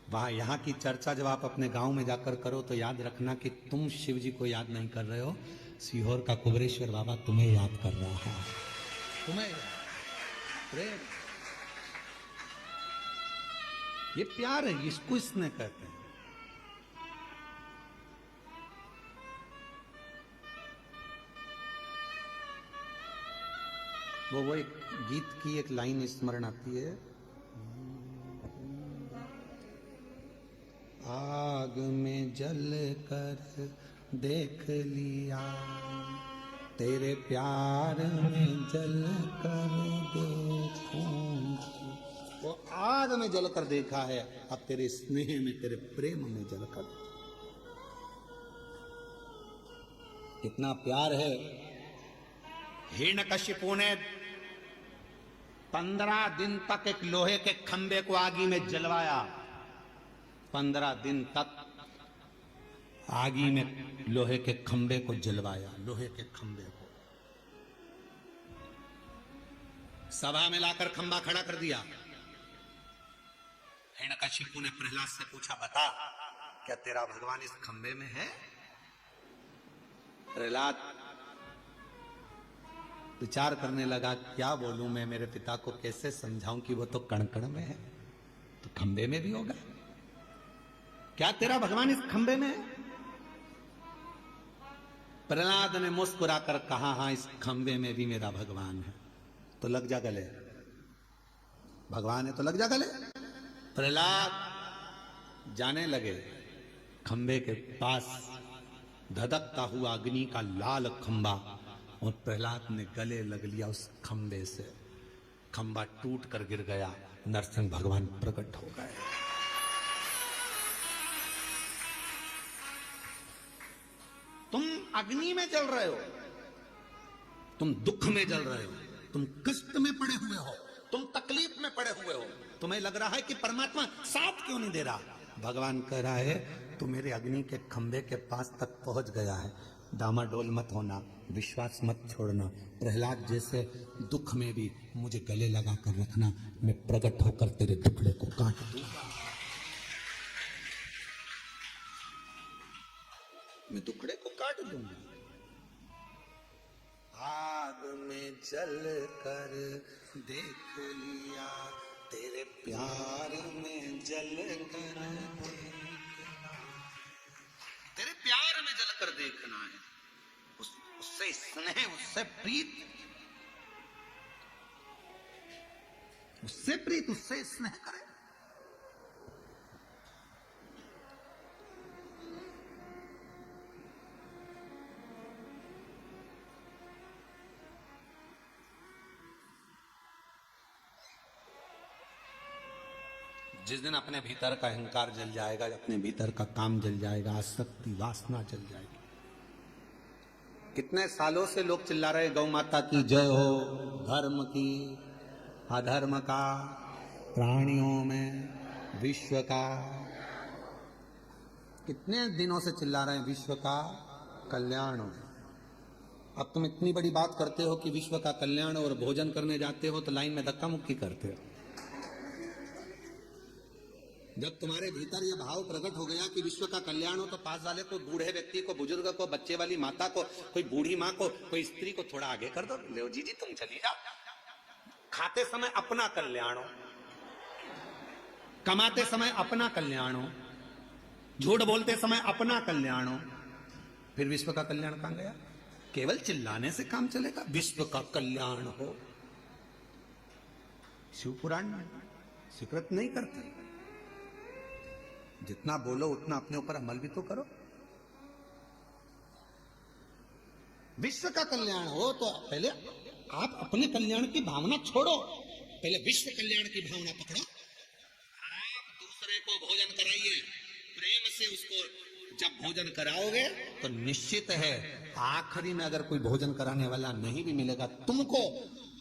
वहां यहाँ की चर्चा जब आप अपने गांव में जाकर करो तो याद रखना कि तुम शिव जी को याद नहीं कर रहे हो, सीहोर का कुबेरेश्वर बाबा तुम्हें याद कर रहा है, तुम्हें प्रेम। ये प्यार है, इसको इसने कहते हैं। वो एक गीत की एक लाइन स्मरण आती है, आग में जल कर देख लिया, तेरे प्यार में जल कर देखूंगी। वो आग में जल कर देखा है, अब तेरे स्नेह में, तेरे प्रेम में जल कर। कितना प्यार है। हिरण्यकशिपु ने 15 दिन तक एक लोहे के खंबे को आगी में जलवाया। 15 दिन तक आगी में लोहे के खंबे को जलवाया, लोहे के खंबे को। सभा में लाकर खंबा खड़ा कर दिया। हिरण्यकशिपु ने प्रहलाद से पूछा, बता क्या तेरा भगवान इस खंबे में है? प्रहलाद विचार करने लगा, क्या बोलूं मैं, मेरे पिता को कैसे समझाऊं कि वो तो कण-कण में है, तो खंबे में भी होगा। क्या तेरा भगवान इस खंबे में है? प्रहलाद ने मुस्कुराकर कहा, हाँ इस खंबे में भी मेरा भगवान है। तो लग जा गले, भगवान है तो लग जा गले। प्रहलाद जाने लगे खंबे के पास, धधकता हुआ अग्नि का लाल खंबा, और प्रहलाद ने गले लग लिया उस खंबे से। खंबा टूट कर गिर गया, नरसिंह भगवान प्रकट हो गए। तुम अग्नि में जल रहे हो, तुम दुख में जल रहे हो, तुम कष्ट में पड़े हुए हो, तुम तकलीफ में पड़े हुए हो। तुम्हें लग रहा है कि परमात्मा साथ क्यों नहीं दे रहा? भगवान कह रहा है, तू मेरे अग्नि के खंबे के पास तक पहुंच गया है, डामाडोल मत होना, विश्वास मत छोड़ना। प्रहलाद जैसे दुख में भी मुझे गले लगा कर रखना, मैं प्रकट होकर तेरे टुकड़े को काट दूंगा, मैं टुकड़े को काट दूंगा। आग में जल कर देख लिया, तेरे प्यार में जल कर, तेरे प्यार में जल कर देखना है। उससे स्नेह, उससे प्रीत, उससे प्रीत, उससे स्नेह करे। जिस दिन अपने भीतर का अहंकार जल जाएगा, अपने भीतर का काम जल जाएगा, आसक्ति वासना जल जाएगी, कितने सालों से लोग चिल्ला रहे गौ माता की जय हो, धर्म की, अधर्म का, प्राणियों में, विश्व का। कितने दिनों से चिल्ला रहे हैं विश्व का कल्याण हो। अब तुम इतनी बड़ी बात करते हो कि विश्व का कल्याण और भोजन करने जाते हो तो लाइन में धक्का मुक्की करते हो। जब तुम्हारे भीतर यह भाव प्रकट हो गया कि विश्व का कल्याण हो तो पास वाले को, बूढ़े व्यक्ति को, बुजुर्ग को, बच्चे वाली माता को, कोई बूढ़ी माँ को, कोई स्त्री को थोड़ा आगे कर दो। ले जी तुम चली जाओ। खाते समय अपना कल्याण हो, कमाते समय अपना कल्याण हो, झूठ बोलते समय अपना कल्याण हो, फिर विश्व का कल्याण कहां गया? केवल चिल्लाने से काम चलेगा? विश्व का कल्याण हो। शिव पुराण स्वीकृत नहीं करते। जितना बोलो उतना अपने ऊपर अमल भी तो करो। विश्व का कल्याण हो तो पहले आप अपने कल्याण की भावना छोड़ो, पहले विश्व कल्याण की भावना पकड़ो। आप दूसरे को भोजन कराइए प्रेम से। उसको जब भोजन कराओगे तो निश्चित है आखिरी में अगर कोई भोजन कराने वाला नहीं भी मिलेगा तुमको,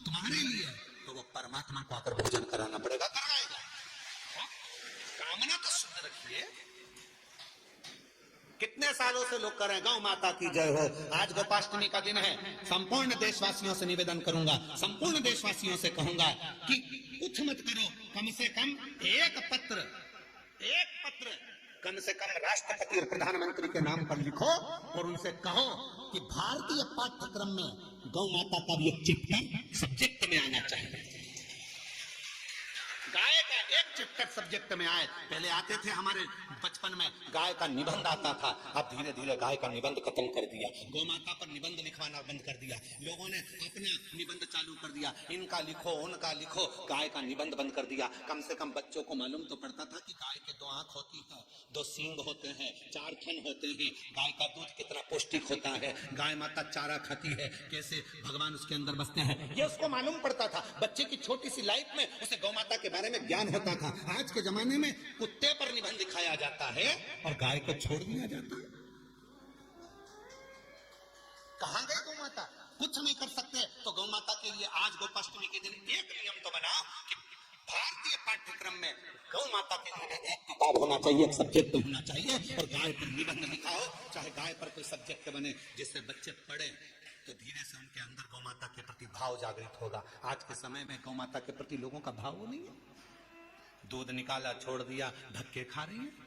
तुम्हारे लिए, तो वो परमात्मा को आकर भोजन कराना पड़ेगा, कराएगा। कामना तो शुद्ध रखिए। कितने सालों से लोग कर रहे हैं गौ माता की जय हो। आज गोपाष्टमी का दिन है। संपूर्ण देशवासियों से निवेदन करूंगा, संपूर्ण देशवासियों से कहूंगा कि कुछ मत करो, कम से कम एक पत्र कम से कम राष्ट्रपति और प्रधानमंत्री के नाम पर लिखो और उनसे कहो कि भारतीय पाठ्यक्रम में गौ माता का भी एक चैप्टर सब्जेक्ट में आना चाहिए। गाय का एक चैप्टर सब्जेक्ट में आए। पहले आते थे हमारे बचपन में गाय का निबंध आता था, अब धीरे धीरे गाय का निबंध खत्म कर दिया। गौ माता पर निबंध लिखवाना बंद कर दिया। लोगों ने अपना निबंध चालू कर दिया, इनका लिखो उनका लिखो, गाय का निबंध बंद कर दिया। कम से कम बच्चों को मालूम तो पड़ता था कि गाय के 2 आंख होती है, 2 सींग होते हैं, 4 थन होते हैं, गाय का दूध कितना पौष्टिक होता है, गाय माता चारा खाती है, कैसे भगवान उसके अंदर बसते हैं, ये उसको मालूम पड़ता था। बच्चे की छोटी सी लाइफ में उसे गौ माता के बारे में ज्ञान होता था। आज के जमाने में कुत्ते पर निबंध दिखाया जाता है और गाय को छोड़ दिया जाता है। कहां गई गौ माता? कुछ नहीं कर सकते तो गौ माता के लिए आज गोपाष्टमी के दिन एक नियम तो बनाओ कि भारतीय पाठ्यक्रम में गौ माता के लिए एक किताब होना चाहिए, एक सब्जेक्ट होना चाहिए और गाय पर निबंध लिखा हो। चाहे गाय पर कोई सब्जेक्ट बने जिससे बच्चे पढ़े तो धीरे से उनके अंदर गौ माता के प्रति भाव जागृत होगा। आज के समय में गौ माता के प्रति लोगों का भाव नहीं है। दूध निकाला छोड़ दिया, धक्के खा रही है।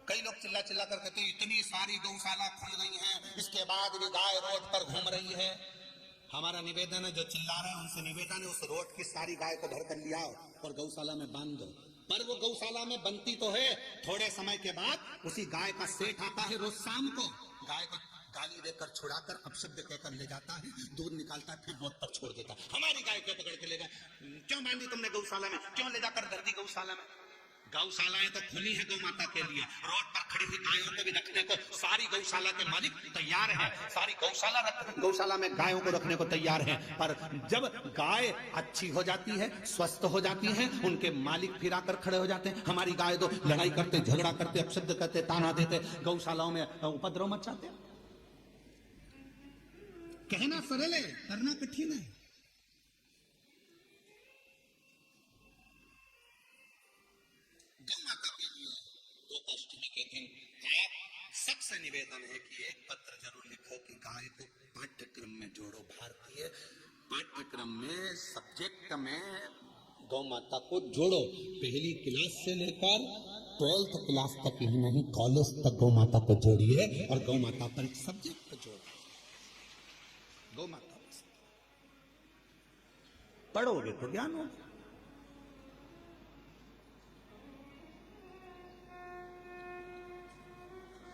कई लोग चिल्ला चिल्ला कर कहते इतनी सारी गौशाला खुल गई हैं, इसके बाद भी गाय रोड पर घूम रही है। हमारा निवेदन है, जो चिल्ला रहे हैं उनसे निवेदन है उस रोड की सारी गाय को भर कर लिया और गौशाला में बांध दो। पर वो गौशाला में बनती तो है, थोड़े समय के बाद उसी गाय का सेठ आता है, रोज शाम को गाय को गाली देकर छुड़ाकर अपशब्द कहकर ले जाता है, दूध निकालता है, फिर रोड पर छोड़ देता है। हमारी गाय को पकड़ के ले गए, क्यों बांधी तुमने गौशाला में, क्यों ले जाकर धर दी गौशाला में? गौशालाएं तो खुली है गौ माता के लिए, रोड पर खड़ी हुई गायों को भी रखने को सारी गौशाला के मालिक तैयार हैं, सारी गौशाला में गायों को रखने को तैयार हैं। पर जब गाय अच्छी हो जाती है, स्वस्थ हो जाती है, उनके मालिक फिर आकर खड़े हो जाते हैं। हमारी गाय तो लड़ाई करते, झगड़ा करते, अपशब्द करते, ताना देते, गौशालाओं में उपद्रव मचाते। कहना सरल है, करना कठिन है। गौ माता के लिए गोपाष्टमी के दिन आप सबसे निवेदन है कि एक पत्र जरूर लिखो कि गाय को पाठ्यक्रम में जोड़ो। भारतीय पाठ्यक्रम में सब्जेक्ट में गौ माता को जोड़ो। पहली क्लास से लेकर 12th क्लास तक ही नहीं, कॉलेज तक गौ माता को जोड़िए और गौ माता पर एक सब्जेक्ट जोड़िए। गौ माता पढ़ोगे तो ज्ञान होगा।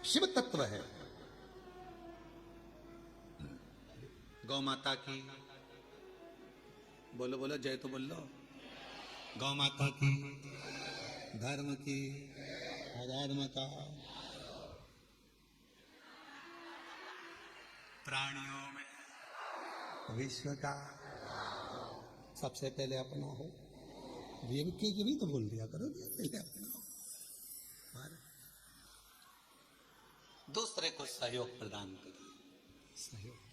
शिव तत्व है। गौ माता की बोलो बोलो जय तो बोल लो। गौ माता की, धर्म की, अधर्म का, प्राणियों में, विश्व का, सबसे पहले अपना हो। बेवकी की भी तो बोल दिया करो, पहले अपना हो और दूसरे को सहयोग प्रदान करिए। सहयोग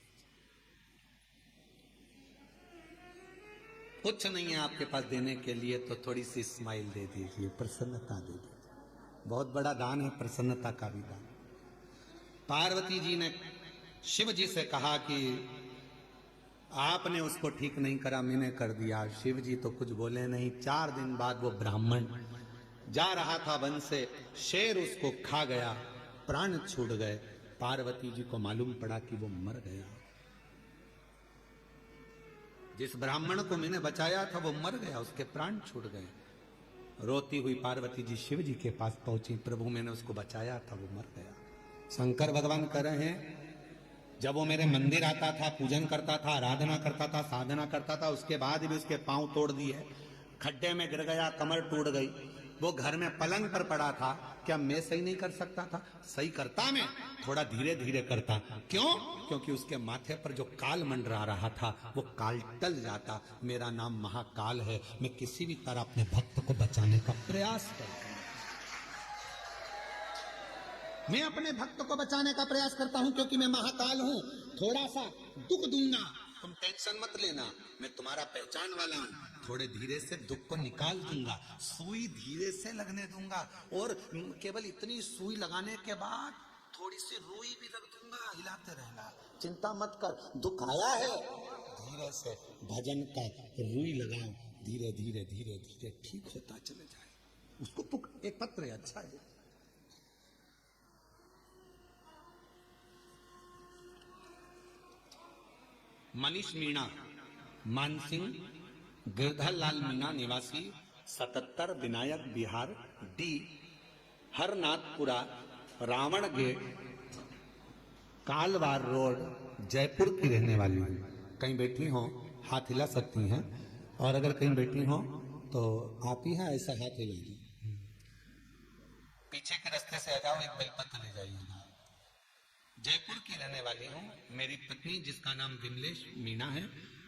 कुछ नहीं है आपके पास देने के लिए, तो थोड़ी सी स्माइल दे दीजिए, प्रसन्नता दे दीजिए। बहुत बड़ा दान है प्रसन्नता का भी दान। पार्वती जी ने शिव जी से कहा कि आपने उसको ठीक नहीं करा, मैंने कर दिया। शिव जी तो कुछ बोले नहीं। 4 दिन बाद वो ब्राह्मण जा रहा था वन से, शेर उसको खा गया, प्राण छूट गए। पार्वती जी को मालूम पड़ा कि वो मर गया। जिस ब्राह्मण को मैंने बचाया था वो मर गया, उसके प्राण छूट गए। रोती हुई पार्वती जी शिव जी के पास पहुंची, प्रभु मैंने उसको बचाया था, वो मर गया। शंकर भगवान कह रहे हैं, जब वो मेरे मंदिर आता था, पूजन करता था, आराधना करता था, साधना करता था, उसके बाद भी उसके पांव तोड़ दिए, खड्डे में गिर गया, कमर टूट गई। वो घर में पलंग पर पड़ा था, क्या मैं सही नहीं कर सकता था? सही करता, मैं थोड़ा धीरे धीरे करता। क्यों? क्योंकि उसके माथे पर जो काल मंडरा रहा था वो काल टल जाता। मेरा नाम महाकाल है, मैं किसी भी तरह अपने भक्त को बचाने का प्रयास करता हूं। मैं अपने भक्त को बचाने का प्रयास करता हूं, क्योंकि मैं महाकाल हूं। थोड़ा सा दुख दूंगा, तुम टेंशन मत लेना, मैं तुम्हारा पहचान वाला हूं। थोड़े धीरे से दुख को निकाल दूंगा, सुई धीरे से लगने दूंगा, और केवल इतनी सुई लगाने के बाद थोड़ी सी रुई भी रख दूंगा, हिलाते रहना, चिंता मत कर। दुख आया है, धीरे से भजन का रुई लगाओ, धीरे धीरे धीरे धीरे ठीक होता चले जाए। उसको एक पत्र है, अच्छा है। मनीष मीणा, मानसिंह, गिरधर लाल मीणा निवासी, 77 Vinayak Vihar, D Harnathpura, Ravan gate, Kalwar road, Jaipur की रहने वाली हूँ। कहीं बैठी हो हाथ हिला सकती हैं, और अगर कहीं बैठी हो तो आप ही हैं, ऐसा हाथ हिलाइए। पीछे के रास्ते से आ जाओ, एक बेलपत्र ले जाइएगा। जयपुर की रहने वाली हूँ। मेरी पत्नी जिसका नाम विमलेश मीणा है,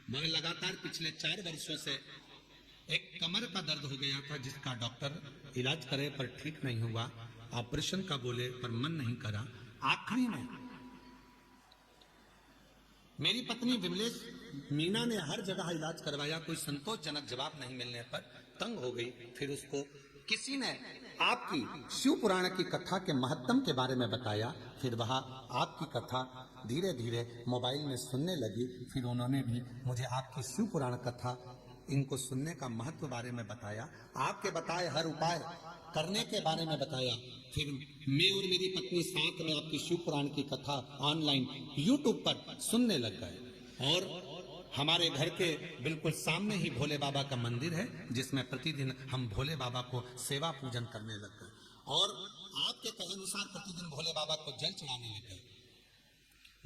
वह लगातार पिछले 4 वर्षों से एक कमर का दर्द हो गया था, जिसका डॉक्टर इलाज करे पर ठीक नहीं हुआ, ऑपरेशन का बोले पर मन नहीं करा। आखिरी में मेरी पत्नी विमलेश मीणा ने हर जगह इलाज करवाया, कोई संतोषजनक जवाब नहीं मिलने पर तंग हो गई। फिर उसको किसी ने आपकी शिव पुराण की कथा के महत्व के बारे में बताया। फिर वह आपकी कथा धीरे धीरे मोबाइल में सुनने लगी। फिर उन्होंने भी मुझे आपकी शिव पुराण कथा, इनको सुनने का महत्व बारे में बताया, आपके बताए हर उपाय करने के बारे में बताया। फिर मैं और मेरी पत्नी साथ में आपकी शिव पुराण की कथा ऑनलाइन यूट्यूब पर सुनने लग गए। और हमारे घर के बिल्कुल सामने ही भोले बाबा का मंदिर है, जिसमें प्रतिदिन हम भोले बाबा को सेवा पूजन करने लग गए, और आपके कथानुसार प्रतिदिन भोले बाबा को जल चढ़ाने लग गए।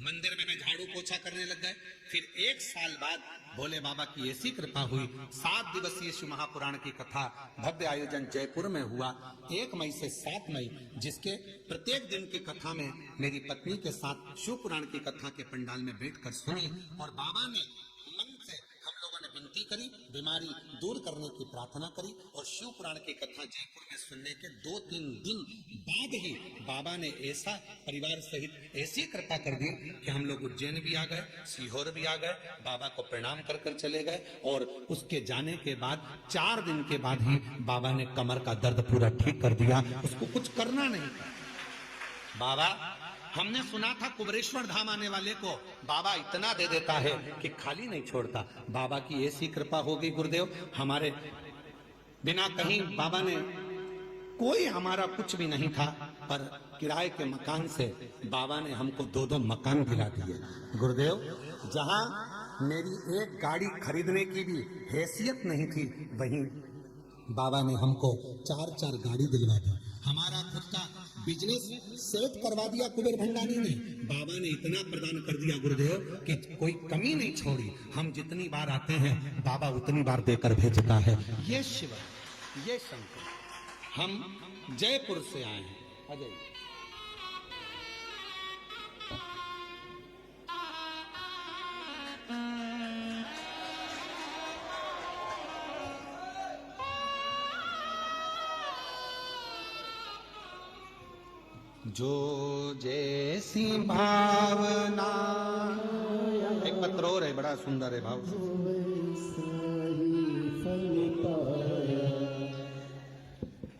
मंदिर में झाड़ू पोछा करने लग गए। फिर 1 साल बाद भोले बाबा की ऐसी कृपा हुई, 7 दिवसीय शिव महापुराण की कथा भव्य आयोजन जयपुर में हुआ, 1 मई से 7 मई, जिसके प्रत्येक दिन की कथा में मेरी पत्नी के साथ शिव पुराण की कथा के पंडाल में बैठकर सुनी, और बाबा ने मन से हम लोगों ने विनती करी, बीमारी दूर करने की प्रार्थना करी, और शिव पुराण की कथा जयपुर में सुनने के 2-3 दिन बाद ही बाबा ने ऐसा परिवार सहित ऐसी कृपा कर दी कि हम लोग उज्जैन भी आ गए, सीहोर भी आ गए, बाबा को प्रणाम कर कर चले गए। और उसके जाने के बाद 4 दिन के बाद ही बाबा ने कमर का दर्द पूरा ठीक कर दिया, उसको कुछ करना नहीं था। बाबा, हमने सुना था कुबरेश्वर धाम आने वाले को बाबा इतना दे देता है कि खाली नहीं छोड़ता। बाबा की ऐसी कृपा हो गई गुरुदेव, हमारे बिना कहीं बाबा ने, कोई हमारा कुछ भी नहीं था, पर किराए के मकान से बाबा ने हमको 2-2 मकान दिला दिए। गुरुदेव, जहां मेरी एक गाड़ी खरीदने की भी हैसियत नहीं थी, वहीं बाबा ने हमको 4-4 गाड़ी दिलवा दी। हमारा खुद का बिजनेस सेट करवा दिया कुबेर भंडारी ने। बाबा ने इतना प्रदान कर दिया गुरुदेव कि कोई कमी नहीं छोड़ी। हम जितनी बार आते हैं बाबा उतनी बार देकर भेजता है। ये शिव, ये शंकर। हम जयपुर से आए हैं। अजय, जो जैसी भावना। एक पत्र और है, बड़ा सुंदर है भाव।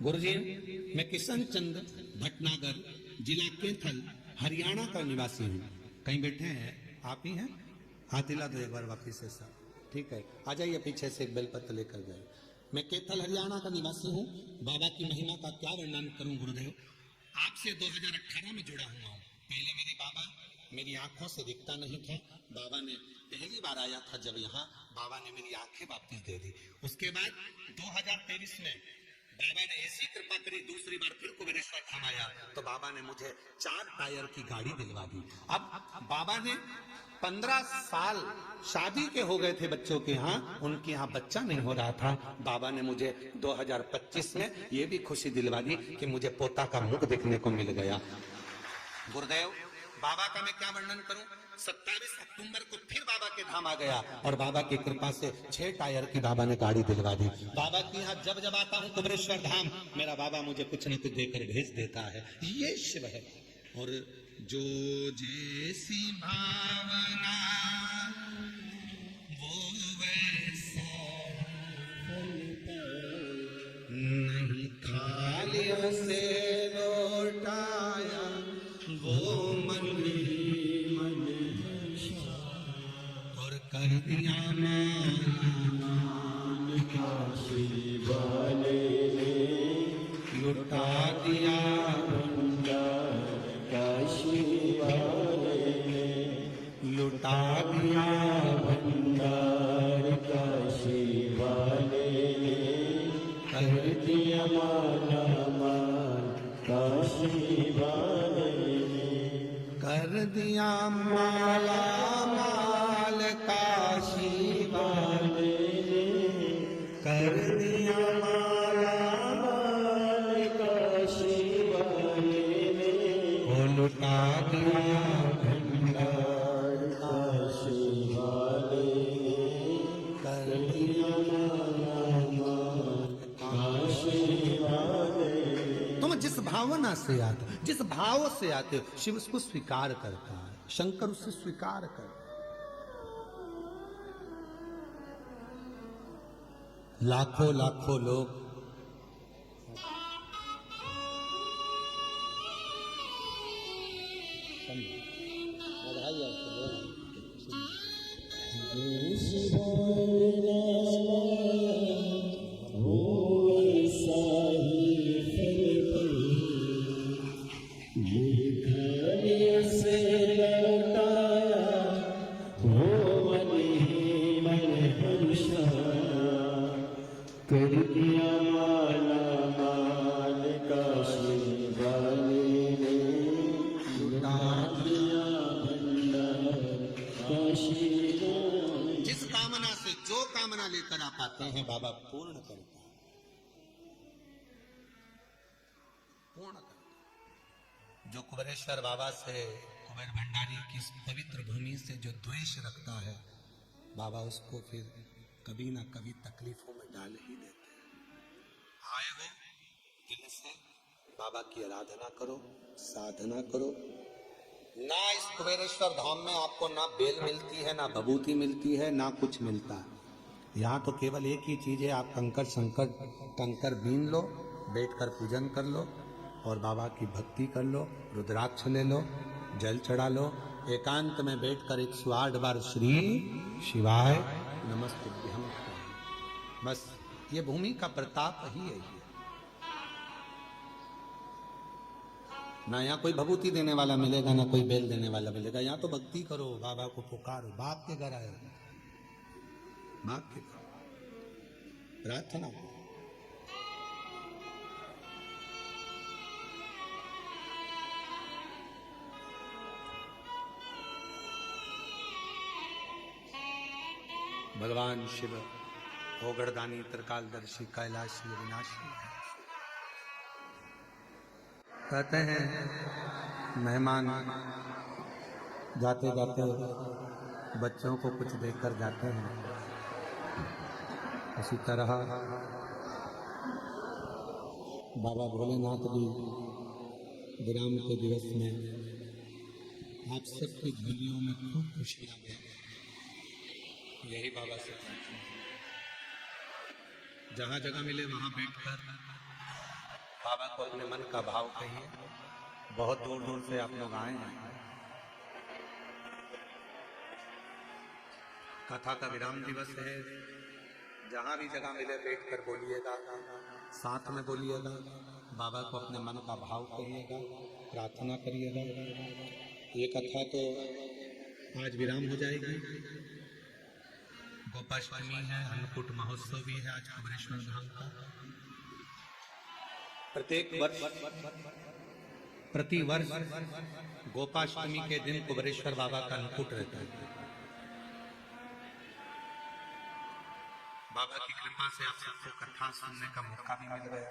गुरुजी, मैं किशन चंद भटनागर, जिला कैथल, हरियाणा का निवासी हूँ। कहीं बैठे हैं? आप ही हैं? हाथ हिला दो एक बार वापिस से सर। ठीक है, आ जाइए पीछे से एक बेलपत्र लेकर जाइए। मैं कैथल हरियाणा का निवासी हूँ। बाबा की महिमा का क्या वर्णन करूं गुरुदेव। आपसे 2018 में जुड़ा हुआ हूँ। पहले मेरे बाबा मेरी आंखों से दिखता नहीं था। बाबा ने पहली बार आया था जब यहाँ, बाबा ने मेरी आंखें वापस दे दी। उसके बाद 2023 में बाबा ने ऐसी कृपा करी, दूसरी बार फिर कुबेरेश्वर धाम आया तो बाबा ने मुझे 4 टायर की गाड़ी दिलवा दी। अब बाबा ने 15 साल शादी के हो गए थे बच्चों के यहाँ, उनके यहाँ बच्चा नहीं हो रहा था। बाबा ने मुझे 2025 में ये भी खुशी दिलवा दी कि मुझे पोता का मुख देखने को मिल गया। गुरुदेव, बाबा का मैं क्या वर्णन करूं। 27 अक्टूबर को फिर बाबा के धाम आ गया और बाबा की कृपा से 6 टायर की बाबा ने गाड़ी दिलवा दी। बाबा की यहाँ जब जब आता हूँ कुबेरेश्वर धाम, मेरा बाबा मुझे कुछ न कुछ देकर भेज देता है। ये शिव है। और जो जैसी भावना वो वैसा नहीं, खाली से लौटाया वो मन ही मन और कर दिया मान काशी वाले ने, लुटा दिया भंडार काशी वाले ने, लुटा दिया भंडार काशी वाले ने, कर दिया माला माल काशी वाले ने, कर दिया माला माल काशी वाले ने, कर दिया माला माल काशी वाले ने, वो लुटा दिया भंडार काशी वाले ने, कर दिया माला माल काशी वाले। तुम जिस भावना से आते हो, जिस भाव से आते हो, शिव उसको स्वीकार करता है, शंकर उससे स्वीकार करता है। लाखों लाखों लोग कर दिया माला माल काशी वाले ने, लुटा दिया भंडार काशी वाले। जिस कामना से जो कामना लेकर आप आते हैं बाबा पूर्ण करता है, पूर्ण करता है। जो कुबेरेश्वर बाबा से, कुबेर भंडारी की इस पवित्र भूमि से जो द्वेष रखता है, बाबा उसको फिर कभी ना कभी तकलीफों में डाल ही देते हैं। आए हो दिल से बाबा की आराधना करो, साधना करो। ना इस कुबेरेश्वर धाम में आपको ना बेल मिलती है, ना भभूति मिलती है, ना कुछ मिलता है। यहाँ तो केवल एक ही चीज है, आप कंकर बीन लो, बैठकर पूजन कर लो और बाबा की भक्ति कर लो, रुद्राक्ष ले लो, जल चढ़ा लो, एकांत में बैठकर 108 बार श्री शिवाय नमस्तुभ्यं। बस ये भूमि का प्रताप ही है। ना यहाँ कोई भभूति देने वाला मिलेगा, ना कोई बेल देने वाला मिलेगा। यहाँ तो भक्ति करो, बाबा को पुकारो। बाप के घर आए, बाप के घर प्रार्थना। भगवान शिव होगड़दानी, त्रिकालदर्शी, कैलाशी, अविनाशी। कहते हैं मेहमान जाते जाते बच्चों को कुछ देकर जाते हैं, उसी तरह बाबा भोलेनाथ भी विराम के दिवस में आप सबकी झोलियों में खूब खुशियां दें, यही बाबा से प्रार्थना है। जहाँ जगह मिले वहाँ बैठकर बाबा को अपने मन का भाव कहिए। बहुत दूर दूर से आप लोग आए हैं। कथा का विराम दिवस है। जहाँ भी जगह मिले बैठकर बोलिएगा, साथ में बोलिएगा, बाबा को अपने मन का भाव कहिएगा, प्रार्थना करिएगा। ये कथा तो आज विराम हो जाएगी। गोपाष्टमी है, अन्नकूट महोत्सव भी है आज कुबेरेश्वर धाम का। प्रति वर्ष गोपाष्टमी के दिन कुबेरेश्वर बाबा का अन्नकूट रहता है। बाबा की कृपा से आप सबको कथा सुनने का मौका भी मिल गया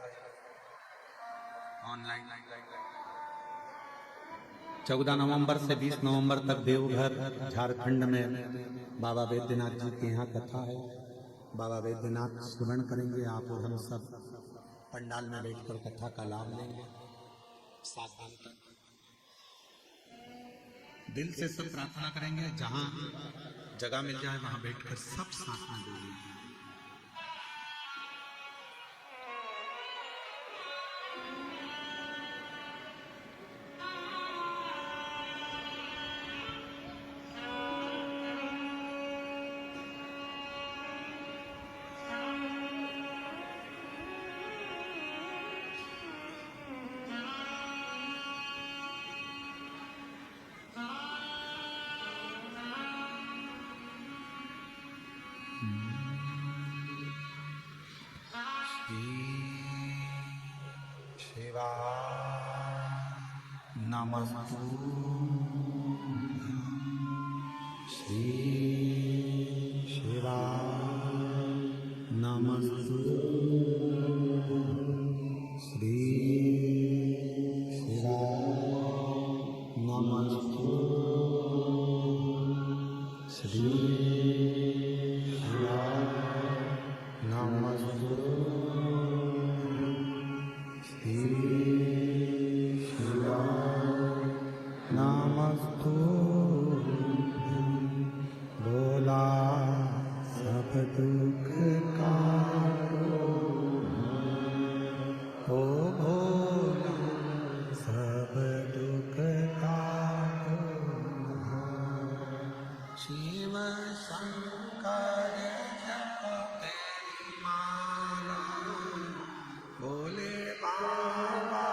ऑनलाइन। 14 नवंबर से 20 नवंबर तक देवघर झारखंड में बाबा वैद्यनाथ जी के यहाँ कथा है। बाबा वैद्यनाथ स्मरण करेंगे आप और हम सब पंडाल में बैठकर कथा का लाभ लेंगे। 7 दिन तक दिल से सब प्रार्थना करेंगे। जहाँ जगह मिल जाए वहाँ बैठकर सब साथ में बोलेंगे। नमस्तु श्री शिवाय, नमस्तु श्री शिवाय, नमस्तु श्री शिवाय, नमस्तु श्री नमस्तु। बोला सब दुख काटो, ओ भोला सब दुख काटो। शिव शंकर जपते माला, भोले बाबा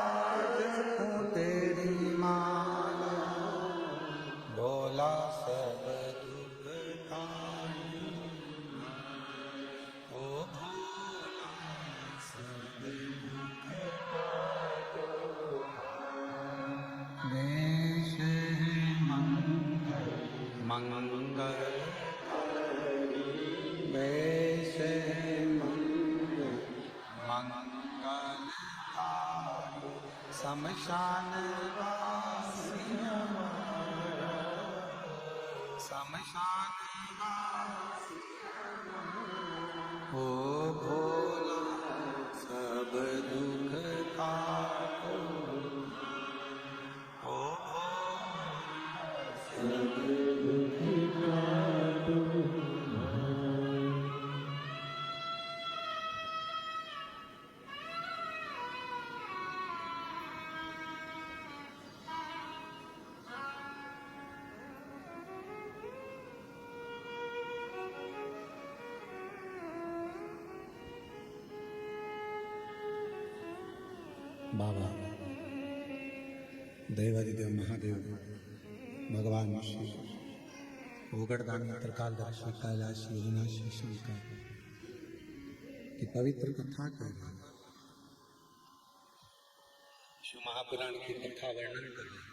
जपो तेरी माला। बोला सब दुख काटो, ओ भोला सब दुख काटो। देश मंगल मंगल, देश मंगल मंगल, शमशान वासी शमशान वासी, ओ भोला सब दुख काटो, ओ भोला सब दुख काटो। बाबा देवादिदेव महादेव भगवान शिव उगड़दानी त्रिकालदर्शी कैलाशी अविनाशी शंकर की पवित्र कथा कर रहे हैं। शिव महापुराण की कथा वर्णन कर रहे हैं।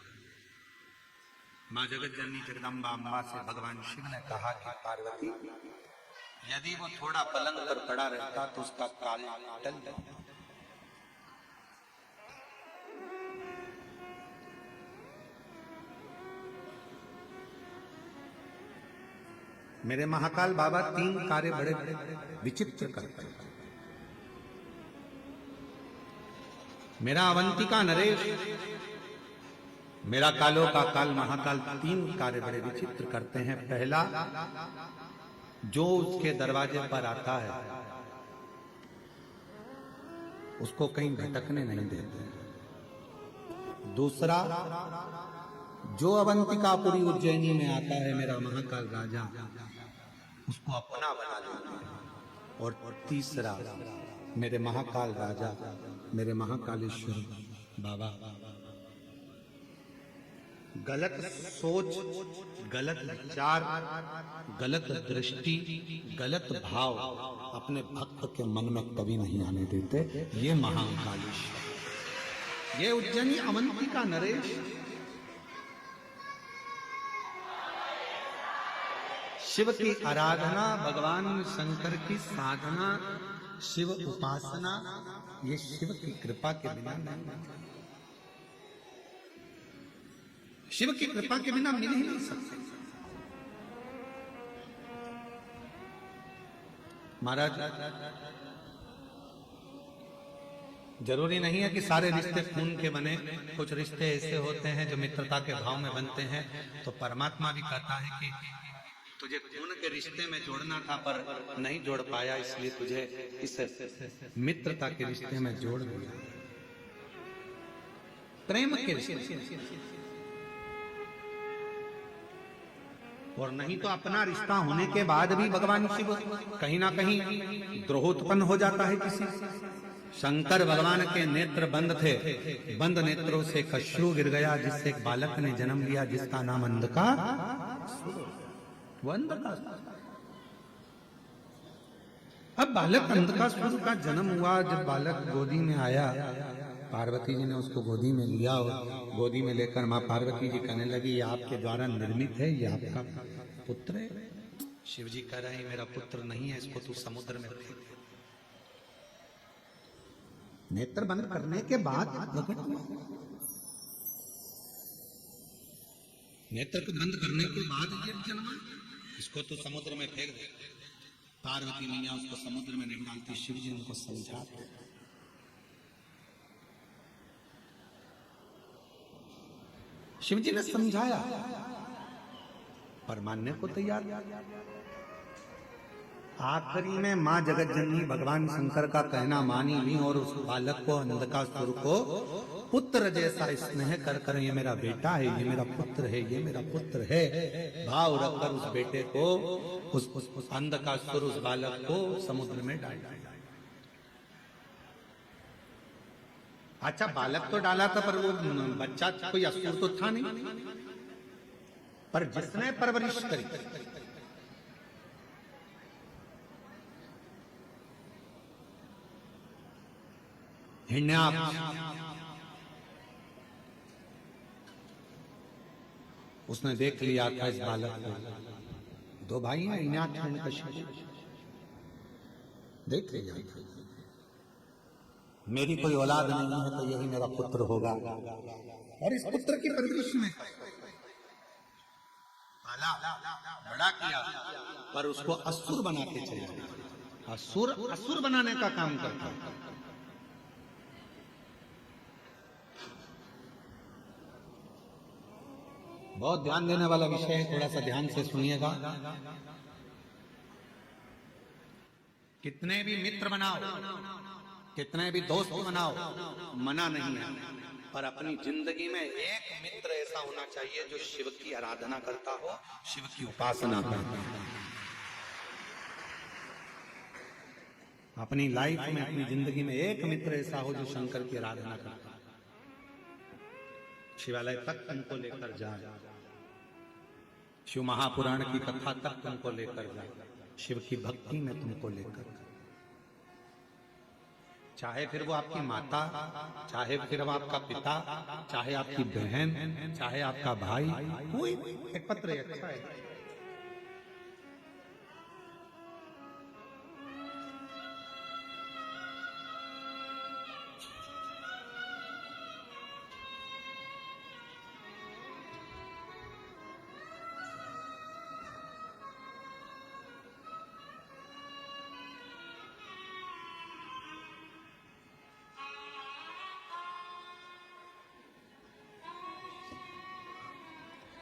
माँ जगत जननी जगदम्बा अम्बा से भगवान शिव ने कहा कि पार्वती, यदि वो थोड़ा पलंग पर पड़ा रहता तो उसका काल टल जाता। मेरे महाकाल बाबा 3 कार्य बड़े विचित्र करते हैं। मेरा अवंतिका नरेश मेरा कालों का काल महाकाल 3 कार्य बड़े विचित्र करते हैं। पहला, जो उसके दरवाजे पर आता है उसको कहीं भटकने नहीं देते। दूसरा, जो अवंतिकापुरी उज्जैनी में आता है मेरा महाकाल राजा, उसको अपना बना लेते हैं। और तीसरा, मेरे महाकाल राजा, मेरे महाकालेश्वर बाबा गलत सोच, गलत विचार, गलत दृष्टि, गलत भाव अपने भक्त के मन में कभी नहीं आने देते। ये महाकालेश्वर, ये उज्जैनी अवंतिका नरेश शिव की आराधना, भगवान शंकर की साधना, शिव उपासना, ये शिव की कृपा के बिना नहीं, शिव की कृपा के बिना मिल ही नहीं सकते। महाराज, जरूरी नहीं है कि सारे रिश्ते खून के बने, कुछ रिश्ते ऐसे होते हैं जो मित्रता के भाव में बनते हैं। तो परमात्मा भी कहता है कि तुझे खून के रिश्ते में जोड़ना था पर नहीं जोड़ पाया, इसलिए तुझे इस मित्रता के रिश्ते में जोड़ दिया, प्रेम के रिश्ते। और नहीं तो अपना रिश्ता होने के बाद भी भगवान शिव कहीं ना कहीं द्रोह उत्पन्न हो जाता है किसी। शंकर भगवान के नेत्र बंद थे, बंद नेत्रों से कश्रू गिर गया, जिससे एक बालक ने जन्म लिया जिसका नाम अंधकासुर। अब बालक अंधकासुर का जन्म हुआ। जब बालक गोदी में आया, पार्वती जी ने उसको गोदी में लिया और गोदी में लेकर माँ पार्वती जी कहने लगी, ये आपके द्वारा निर्मित है, ये आपका पुत्र है। शिव जी कह रहे हैं मेरा पुत्र नहीं है, इसको तू समुद्र में फेंक दे। नेत्र बंद करने के बाद नेत्र को बंद करने के बाद ये जन्म, इसको तो समुद्र में फेंक दे। पार्वती मैया उसको समुद्र में नहीं डालती, शिव जी उनको समझाते। शिव जी ने समझाया पर मानने को तैयार। आखिरी में मां जगत जननी भगवान शंकर का कहना मानी ली और उस बालक को, अंधकासुर को पुत्र जैसा स्नेह कर कर, ये मेरा बेटा है, ये मेरा पुत्र है, ये मेरा पुत्र है भाव रखकर उस बेटे को, उस अंधकासुर, उस बालक को समुद्र में डाल दिया। अच्छा, बालक तो डाला था पर वो बच्चा कोई असुर तो था नहीं, पर जिसने परवरिश करी, हिरण्याक्ष, उसने देख लिया था इस बालक को। 2 भाई हैं, हिरण्याक्ष और हिरण्यकशिपु। देख लिया मेरी कोई औलाद नहीं है तो यही मेरा पुत्र होगा, और इस पुत्र की परवरिश में पाला, बड़ा किया, पर उसको असुर बना के चला। असुर बनाने का काम करता है। बहुत ध्यान देने वाला विषय है, थोड़ा सा ध्यान से सुनिएगा। कितने भी मित्र बनाओ, कितने भी दोस्त बनाओ, मना नहीं है, पर अपनी जिंदगी में एक मित्र ऐसा होना चाहिए जो शिव की आराधना करता हो, शिव की उपासना करता हो। अपनी लाइफ में, अपनी जिंदगी में एक मित्र ऐसा हो जो शंकर की आराधना करता हो। शिवालय तक तुमको लेकर जाए, शिव महापुराण की कथा तक तुमको लेकर जाए, शिव की भक्ति में तुमको लेकर, चाहे फिर वो आपकी माता, चाहे फिर वो आपका पिता, चाहे आपकी बहन, चाहे आपका भाई, कोई एक पत्र अच्छा है।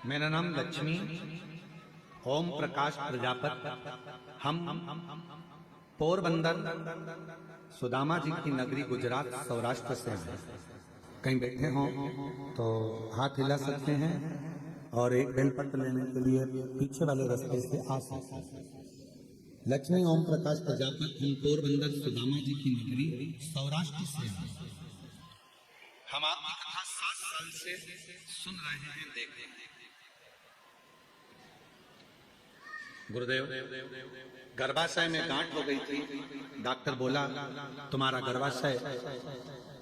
मेरा नाम लक्ष्मी ओम प्रकाश प्रजापति। हम पोरबंदर सुदामा जी की नगरी गुजरात सौराष्ट्र से हैं। कहीं बैठे हों तो हाथ हिला सकते हैं और एक बेलपत्र लेने के लिए पीछे वाले रास्ते से आ सकते हैं। लक्ष्मी ओम प्रकाश प्रजापति, हम पोरबंदर सुदामा जी की नगरी सौराष्ट्र से हैं। हम आपकी कथा 7 साल से सुन रहे हैं, देख रहे हैं। गुरुदेव, गर्भाशय में गांठ हो गई थी। डॉक्टर बोला तुम्हारा गर्भाशय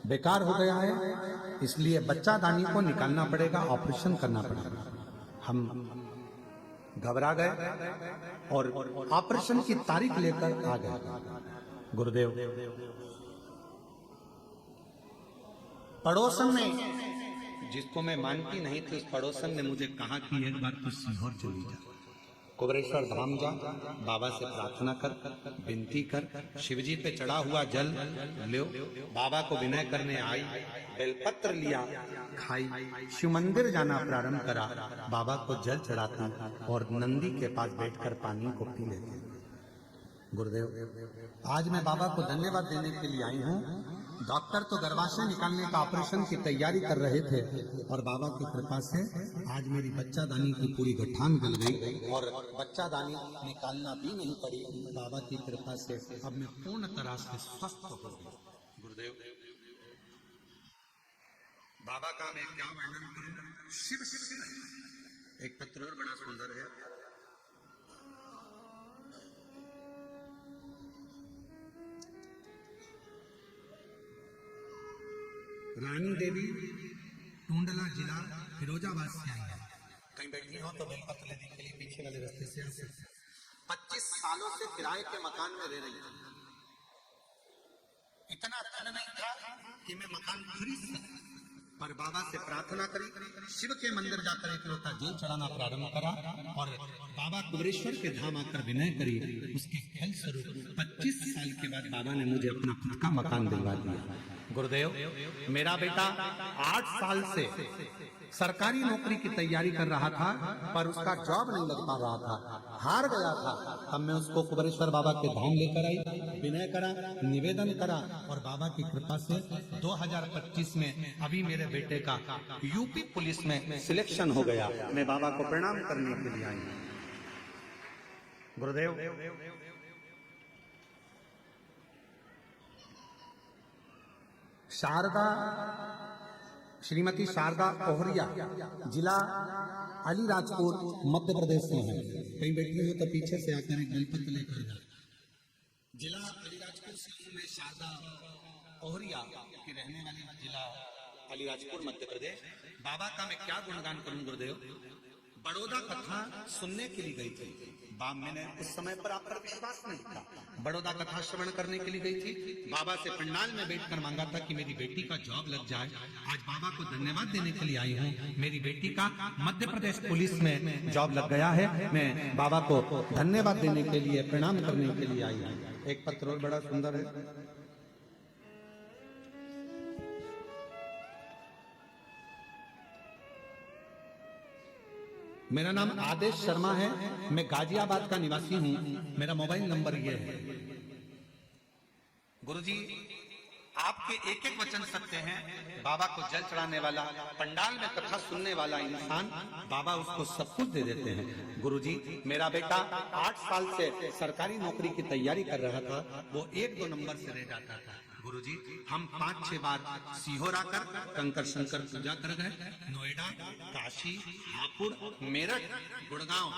बेकार हो गया है, इसलिए बच्चादानी को निकालना पड़ेगा, ऑपरेशन करना पड़ेगा। हम घबरा गए और ऑपरेशन की तारीख लेकर आ गए। गुरुदेव, पड़ोसन में, जिसको मैं मानती नहीं थी, उस पड़ोसन ने मुझे कहा कि एक बार तू सीहोर चली जा, कुबरेश्वर धाम जा, बाबा से प्रार्थना कर, विनती कर, शिवजी पे चढ़ा हुआ जल लो। बाबा को विनय करने आई, बेलपत्र लिया, खाई, शिव मंदिर जाना प्रारंभ करा, बाबा को जल चढ़ाती और नंदी के पास बैठकर पानी को पी लेती। गुरुदेव, आज मैं बाबा को धन्यवाद देने के लिए आई हूँ। डॉक्टर तो गर्भाशय निकालने का ऑपरेशन की तैयारी कर रहे थे और बाबा की कृपा से आज मेरी बच्चादानी की पूरी गठान गल गई और बच्चादानी निकालना भी नहीं पड़ी। बाबा की कृपा से अब मैं पूर्ण तरह से स्वस्थ हो गया। गुरुदेव, बाबा का मैं क्या वर्णन करूं? शिव शिव शिव। एक पत्र और बड़ा सुंदर है। रानी देवी, टूंडला जिला, फिरोजाबाद से आई है। कहीं बैठी हो तो बेलपत्र लेने के लिए पीछे वाले रास्ते से आ सकते। 25 सालों से किराए के मकान में रह रही है। इतना धन नहीं था कि मैं मकान खरीद सकूं, पर बाबा से प्रार्थना करी, शिव के मंदिर जाकर एक लोटा जल चढ़ाना प्रारंभ करा और बाबा कुबरेश्वर के धाम आकर विनय करी। उसके फल स्वरूप 25 साल के बाद बाबा ने मुझे अपना खुद का मकान दिलवा दिया। गुरुदेव, मेरा बेटा 8 साल से सरकारी नौकरी की तैयारी कर रहा था, पर उसका जॉब नहीं लग पा रहा था, हार गया था। तब मैं उसको कुबरेश्वर बाबा के धाम लेकर आई, विनय करा, निवेदन करा और बाबा की कृपा से 2025 में अभी मेरे बेटे का यूपी पुलिस में सिलेक्शन हो गया। मैं बाबा को प्रणाम करने के लिए आई। गुरुदेव, शारदा, श्रीमती शारदा ओहरिया, जिला अलीराजपुर, मध्य प्रदेश से हैं। कहीं बैठी हो तो पीछे से आकर एक बेलपत्र लेकर जाए। जिला अलीराजपुर से हूं मैं, शारदा ओहरिया की रहने वाली, जिला अलीराजपुर, मध्य प्रदेश। बाबा का मैं क्या गुणगान करूं? गुरुदेव, बड़ौदा कथा सुनने के लिए गई थी। मैंने उस समय पर आप पर विश्वास नहीं था। बड़ौदा कथा श्रवण करने के लिए गई थी। बाबा से पंडाल में बैठकर मांगा था कि मेरी बेटी का जॉब लग जाए। आज बाबा को धन्यवाद देने के लिए आई हूँ। मेरी बेटी का मध्य प्रदेश पुलिस में जॉब लग गया है। मैं बाबा को धन्यवाद देने के लिए, प्रणाम करने के लिए आई हूँ। एक पत्र और बड़ा सुंदर है। मेरा नाम आदेश शर्मा है, मैं गाजियाबाद का निवासी हूं। मेरा मोबाइल नंबर ये है। गुरुजी, आपके एक एक वचन सत्य हैं। बाबा को जल चढ़ाने वाला, पंडाल में कथा सुनने वाला इंसान, बाबा उसको सब कुछ दे देते हैं। गुरुजी, मेरा बेटा 8 साल से सरकारी नौकरी की तैयारी कर रहा था, वो 1-2 नंबर से रह जाता था। गुरुजी, हम 5-6 बार सीहोर आकर कंकर शंकर पूजा कर गए। नोएडा, काशी, हापुड़, मेरठ, गुड़गांव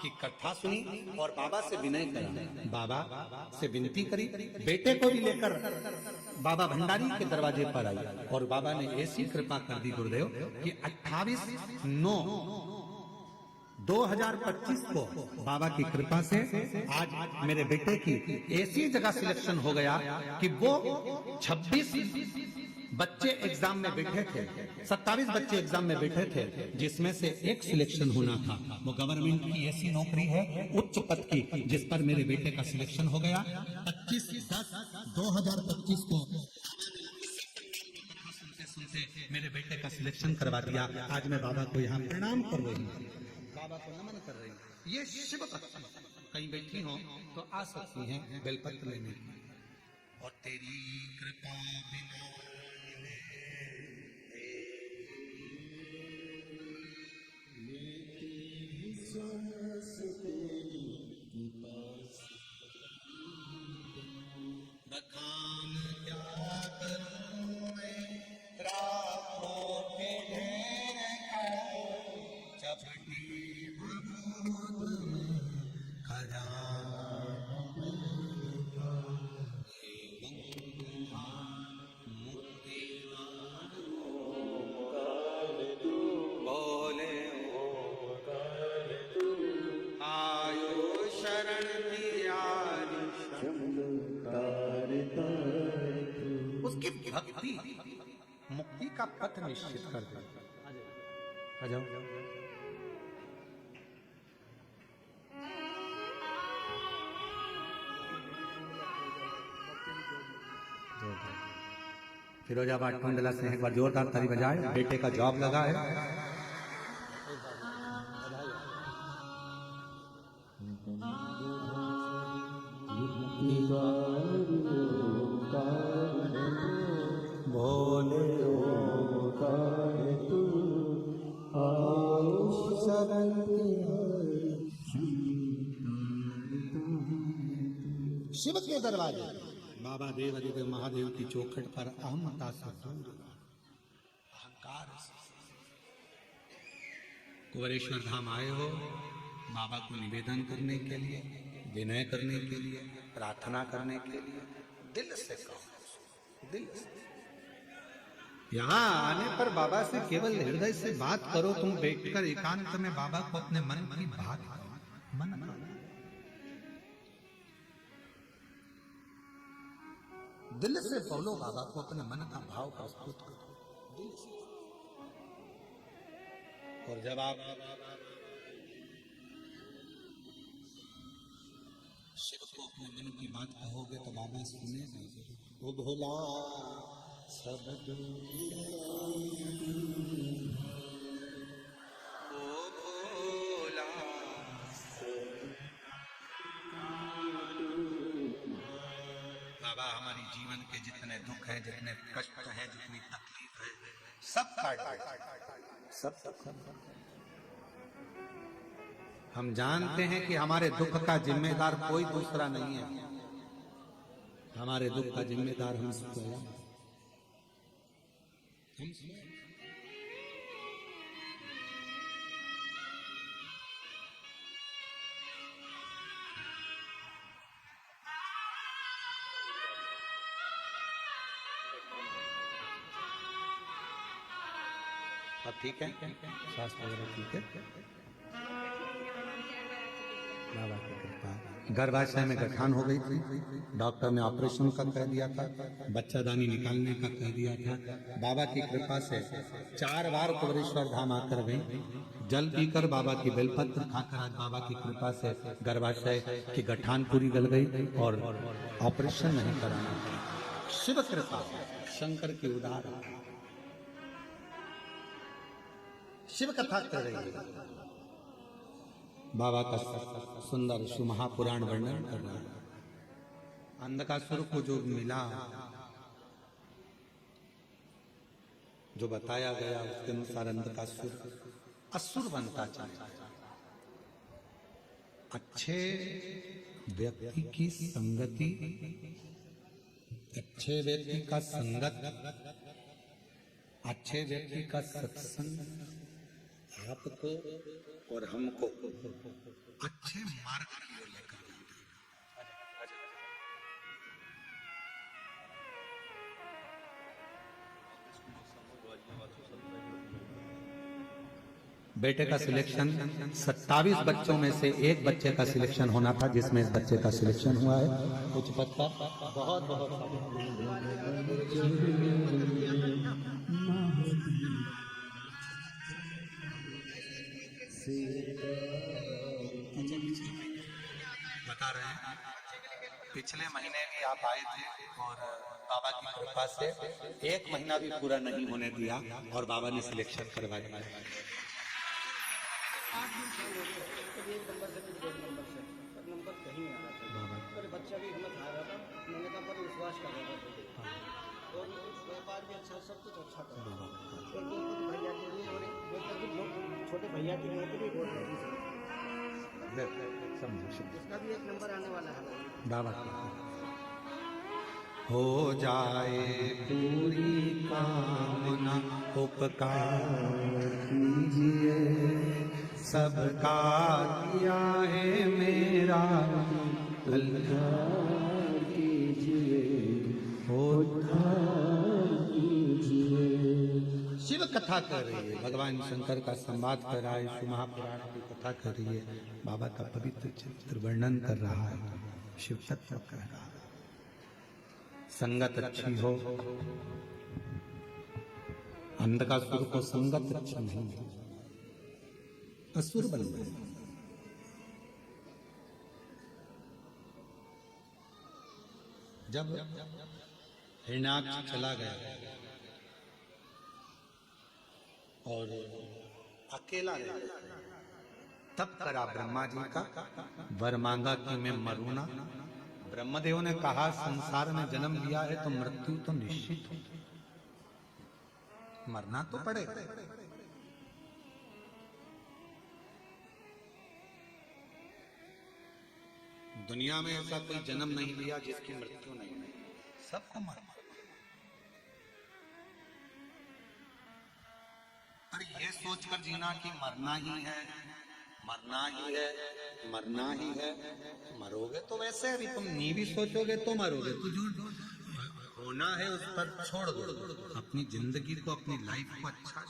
की कथा सुनी और बाबा से विनय करा, बाबा से विनती करी। बेटे को भी लेकर बाबा भंडारी के दरवाजे पर आई और बाबा ने ऐसी कृपा कर दी गुरुदेव कि 28/9/2025 को बाबा की कृपा से आज मेरे बेटे की ऐसी जगह सिलेक्शन हो गया कि वो 26 बच्चे एग्जाम में बैठे थे, 27 बच्चे एग्जाम में बैठे थे, जिसमें से एक सिलेक्शन होना था। वो गवर्नमेंट की ऐसी नौकरी है उच्च पद की, जिस पर मेरे बेटे का सिलेक्शन हो गया। 25/10/2025 को सुनते मेरे बेटे का सिलेक्शन करवा दिया, आज मैं बाबा को यहाँ प्रणाम कर रही हूँ, बाबा को नमन कर रही हूँ। ये शिव भक्ति कहीं बैठी हो तो आ सकती हैं बेलपत्र लेने की। और तेरी कृपा बिना बखान क्या करूं मैं, राहों के ढेर खाए, चपटी बोले आयो शरण उसकी भक्ति मुक्ति का पथ निश्चित कर दे। आ जाओ। फिरोजाबाद टुंडला से एक बार जोरदार ताली बजाए, बेटे का जॉब लगा है। बोले शिव के दरवाजे बाबा देव देव महादेव की चौखट पर अहमता से अहंकार से कुंवरेश्वर धाम आए हो, बाबा को निवेदन करने के लिए, विनय करने के लिए, प्रार्थना करने के लिए दिल से कहो, दिल से। यहाँ आने पर बाबा से केवल हृदय से बात करो। तुम बैठकर एकांत में बाबा को अपने मन की बात करो, मन करो। दिल से बोलो, बाबा को अपने मन का भाव प्रस्तुत करो दिल से। और जब आप शिव को अपने मन की बात कहोगे तो बाबा सुनेगा। वो भोला सब बाबा हमारी जीवन के जितने दुख हैं, जितने कष्ट हैं, जितनी तकलीफ है, सब काट सब। हम जानते हैं कि हमारे दुख का जिम्मेदार कोई दूसरा नहीं है, हमारे दुख का जिम्मेदार हम स्वयं। अब ठीक है, सांस वगैरह ठीक है। बाबा की कृपा। गर्भाशय में गठान हो गई थी, डॉक्टर ने ऑपरेशन का कह दिया था, बच्चादानी निकालने का कह दिया था। बाबा की कृपा से 4 बार कुंवरेश्वर धाम आकर गई, जल पीकर बाबा की बेलपत्र खाकर आज बाबा की कृपा से गर्भाशय की गठान पूरी गल गई और ऑपरेशन नहीं कराना। शिव कृपा, शंकर की उदार। शिव कथा कर रही है, बाबा का सुंदर सुमहापुराण वर्णन कर रहा है। अंधकासुर को जो मिला, जो बताया गया उसके अनुसार अंधकासुर असुर बनता चला। अच्छे व्यक्ति की संगति, अच्छे व्यक्ति का संगत, अच्छे व्यक्ति का सत्संग आपको और हमको अच्छे मार्ग की ओर लेकर जाता है। बेटे का सिलेक्शन 27 बच्चों में से एक बच्चे का सिलेक्शन होना था, जिसमें इस बच्चे का सिलेक्शन हुआ है। कुछ बच्चा बहुत बहुत बता रहे हैं। पिछले महीने भी आप आए थे और बाबा की कृपा से 1 महीना भी पूरा नहीं होने दिया और बाबा ने सिलेक्शन करवा दिया। 8 दिन से हो गए, कभी 1 नंबर से कभी 2 नंबर से, पर नंबर कहीं नहीं आ रहा था। पर बच्चा भी हिम्मत आ रहा था, मैंने कहा पर विश्वास कर रहा था और व्यापार भी अच्छा, सब कुछ अच्छा कर रहा था। एक भैया के लिए और छोटे भैया की नौकरी बहुत लगी समझो उसका भी 1 नंबर आने वाला है बाबा हो जाए पूरी कामना उपकार कीजिए सबका किया है मेरा कल्याण कीजिए उद्धार कीजिए। शिव कथा कर रही है, भगवान शंकर का संवाद कर रहा है, शिव महापुराण की कथा कर रही है, बाबा का पवित्र चरित्र वर्णन कर रहा है, शिव तत्व कह रहा है। संगत अच्छी हो, अंधकासुर को संगत अच्छी नहीं है, असुर बन गए। जब हिरण्याक्ष चला गया और अकेला रह तब करा ब्रह्मा जी का वर मांगा कि मैं मरूं ना। ब्रह्मदेव ने कहा संसार में जन्म लिया है तो मृत्यु तो निश्चित हो, मरना तो पड़ेगा। दुनिया में ऐसा कोई जन्म नहीं लिया जिसकी मृत्यु नहीं हुई, सबको मरना। पर ये सोचकर जीना कि मरना ही है, मरना ही है, मरना ही है, मरोगे तो वैसे अभी तुम नहीं भी सोचोगे तो मरोगे, तो जो होना है उस पर छोड़ दो, अपनी जिंदगी को, अपनी लाइफ को अच्छा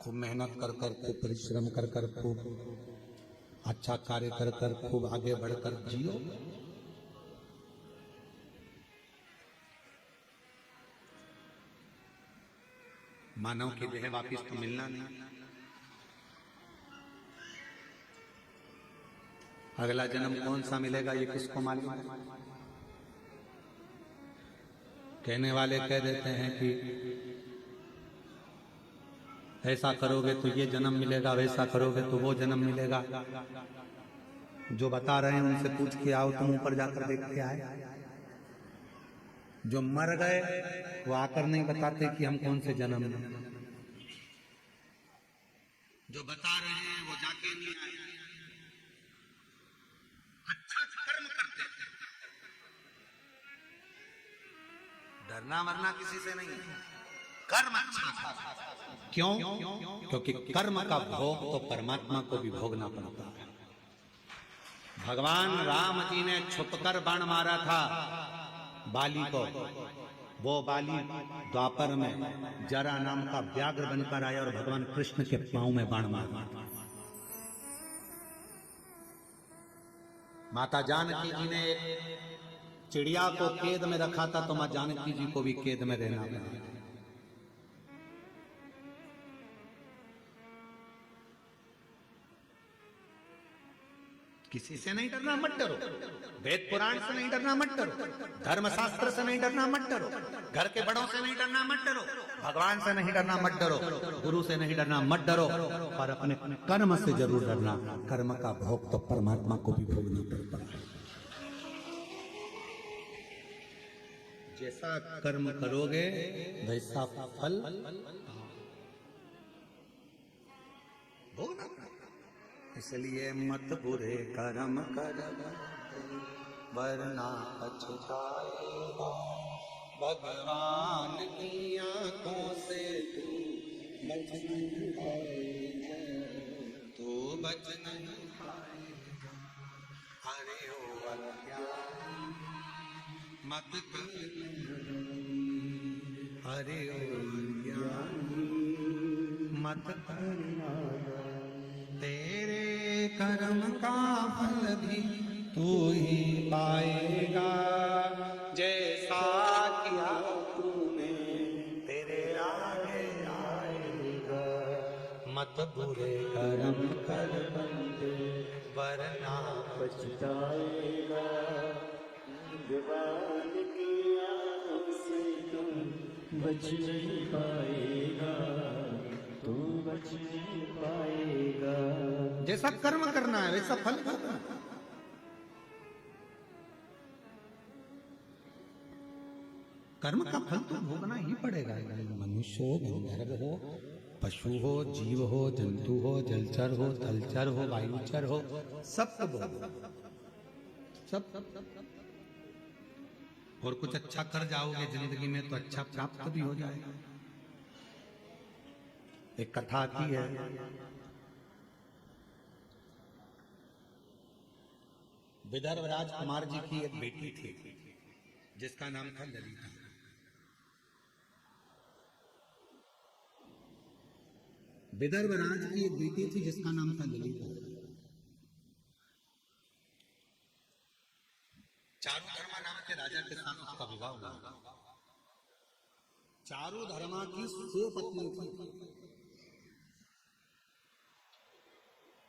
खूब मेहनत कर कर, खूब परिश्रम कर कर, खूब अच्छा कार्य कर कर, खूब आगे बढ़कर जियो। मानव की देह वापिस तो मिलना नहीं, अगला जन्म कौन सा मिलेगा ये किसको मालूम है। कहने वाले कह देते हैं कि ऐसा करोगे तो ये जन्म मिलेगा, वैसा करोगे तो वो जन्म मिलेगा। जो बता रहे हैं उनसे पूछ के आओ, तुम ऊपर जाकर देख के आए। जो मर गए वो आकर नहीं बताते कि हम कौन से जन्म में। जो बता रहे हैं वो जाके नहीं आए, अच्छा कर्म करते हैं। डरना मरना किसी से नहीं, कर्म अच्छा। क्यों? क्योंकि कर्म का भोग तो परमात्मा को भी भोगना पड़ता है। भगवान राम जी ने छुपकर बाण मारा था बाली को, वो बाली द्वापर में जरा नाम का व्याघ्र बनकर आया और भगवान कृष्ण के पांव में बाण मारा। माता जानकी जी ने एक चिड़िया को कैद में रखा था, तो मां जानकी जी को भी कैद में रहना पड़ा। किसी से नहीं डरना, मत डरो। वेद पुराण से नहीं डरना, मत डरो। धर्मशास्त्र से नहीं डरना, मत डरो। घर के बड़ों से नहीं डरना, मत डरो। भगवान से नहीं डरना, मत डरो। गुरु से नहीं डरना, मत डरो। पर अपने कर्म से जरूर डरना। कर्म का भोग तो परमात्मा को भी भोगना पड़ता है। जैसा कर्म करोगे वैसा फल भोगना पड़ेगा। इसलिए मत बुरे कर्म कर वरना पछताएगा। भगवान की आंखों से तू बच नहीं पाएगा, तू बच नहीं पाएगा। अरे ओ अज्ञानी मत कर, अरे ओ अज्ञानी मत करना, तेरे कर्म का फल भी तू ही पाएगा। जैसा किया तूने तेरे आगे आएगा। मत मत बुरे कर्म कर बंदे वरना पछताएगा भगवान की आंखों से तुम बच नहीं पाएगा, तू बच नहीं पाएगा। जैसा कर्म करना है वैसा फल भोगना है। कर्म का फल तो भोगना ही पड़ेगा। मनुष्य हो, गंधर्व हो, पशु हो, जीव हो, जंतु हो, जलचर हो, थलचर हो, वायुचर हो, सब तो भोगो, सब। और कुछ अच्छा कर जाओगे जिंदगी में तो अच्छा प्राप्त भी हो जाएगा। एक कथा आती है, विदर्भ राजकुमार जी की एक बेटी थी जिसका नाम था ललिता। विदर्भ राज की एक बेटी थी जिसका नाम था ललिता। चारुधर्मा नाम के राजा के साथ उसका विवाह हुआ। चारुधर्मा की 100 पत्नी थी,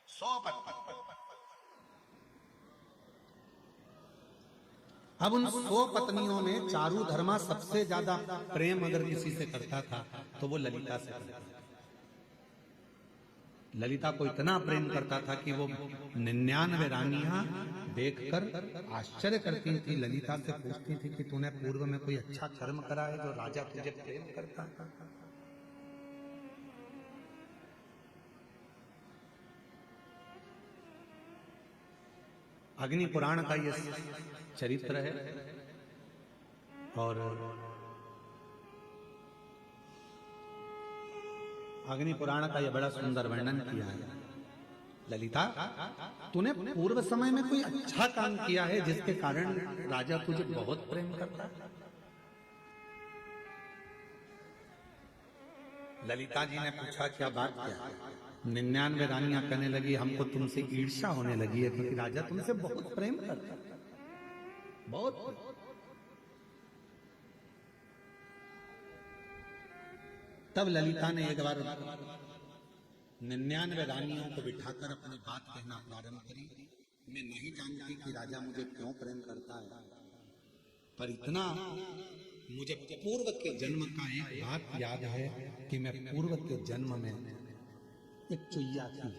100 पत्नी। अब उन 100 पत्नियों में चारुधर्मा सबसे ज्यादा प्रेम अगर किसी से करता था तो वो ललिता से करता था। ललिता को इतना प्रेम करता था कि वो 99 रानियां देखकर आश्चर्य करती थी। ललिता से पूछती थी कि तूने पूर्व में कोई अच्छा कर्म करा है जो राजा तुझे प्रेम करता है? अग्नि पुराण का ये चरित्र है और अग्नि पुराण का यह बड़ा सुंदर वर्णन किया है। ललिता, तूने पूर्व समय में कोई अच्छा काम किया है जिसके कारण राजा तुझे बहुत प्रेम करता है? ललिता जी ने पूछा, क्या बात क्या है? 99 रानियां कहने लगी, हमको तुमसे ईर्ष्या होने लगी है क्योंकि राजा तुमसे बहुत प्रेम करता है, बहुत। तब ललिता ने एक बार 99 रानियों को बिठाकर अपनी बात कहना प्रारंभ करी। मैं नहीं जानती कि राजा मुझे क्यों प्रेम करता है, पर इतना मुझे पूर्व के जन्म का एक बात याद है कि मैं पूर्व के जन्म में एक चुईया थी।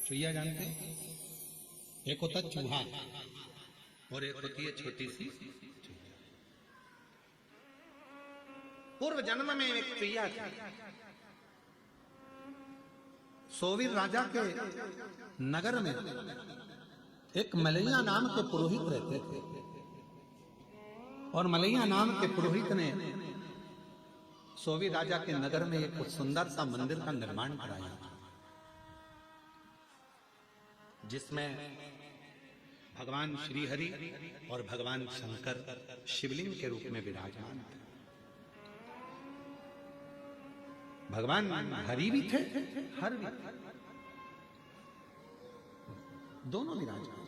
चुईया जानते हैं? एक होता चूहा और एक होती है छोटी सी। पूर्व जन्म में एक चुईया थी। सोवीर राजा के नगर में एक मलैया नाम के पुरोहित रहते थे और मलैया नाम के पुरोहित ने सोवीर राजा के नगर में एक सुंदर सा मंदिर का निर्माण कराया जिसमें भगवान श्री हरि और भगवान शंकर शिवलिंग के रूप में विराजमान थे। भगवान हरि भी थे, हर भी थे, दोनों विराजमान।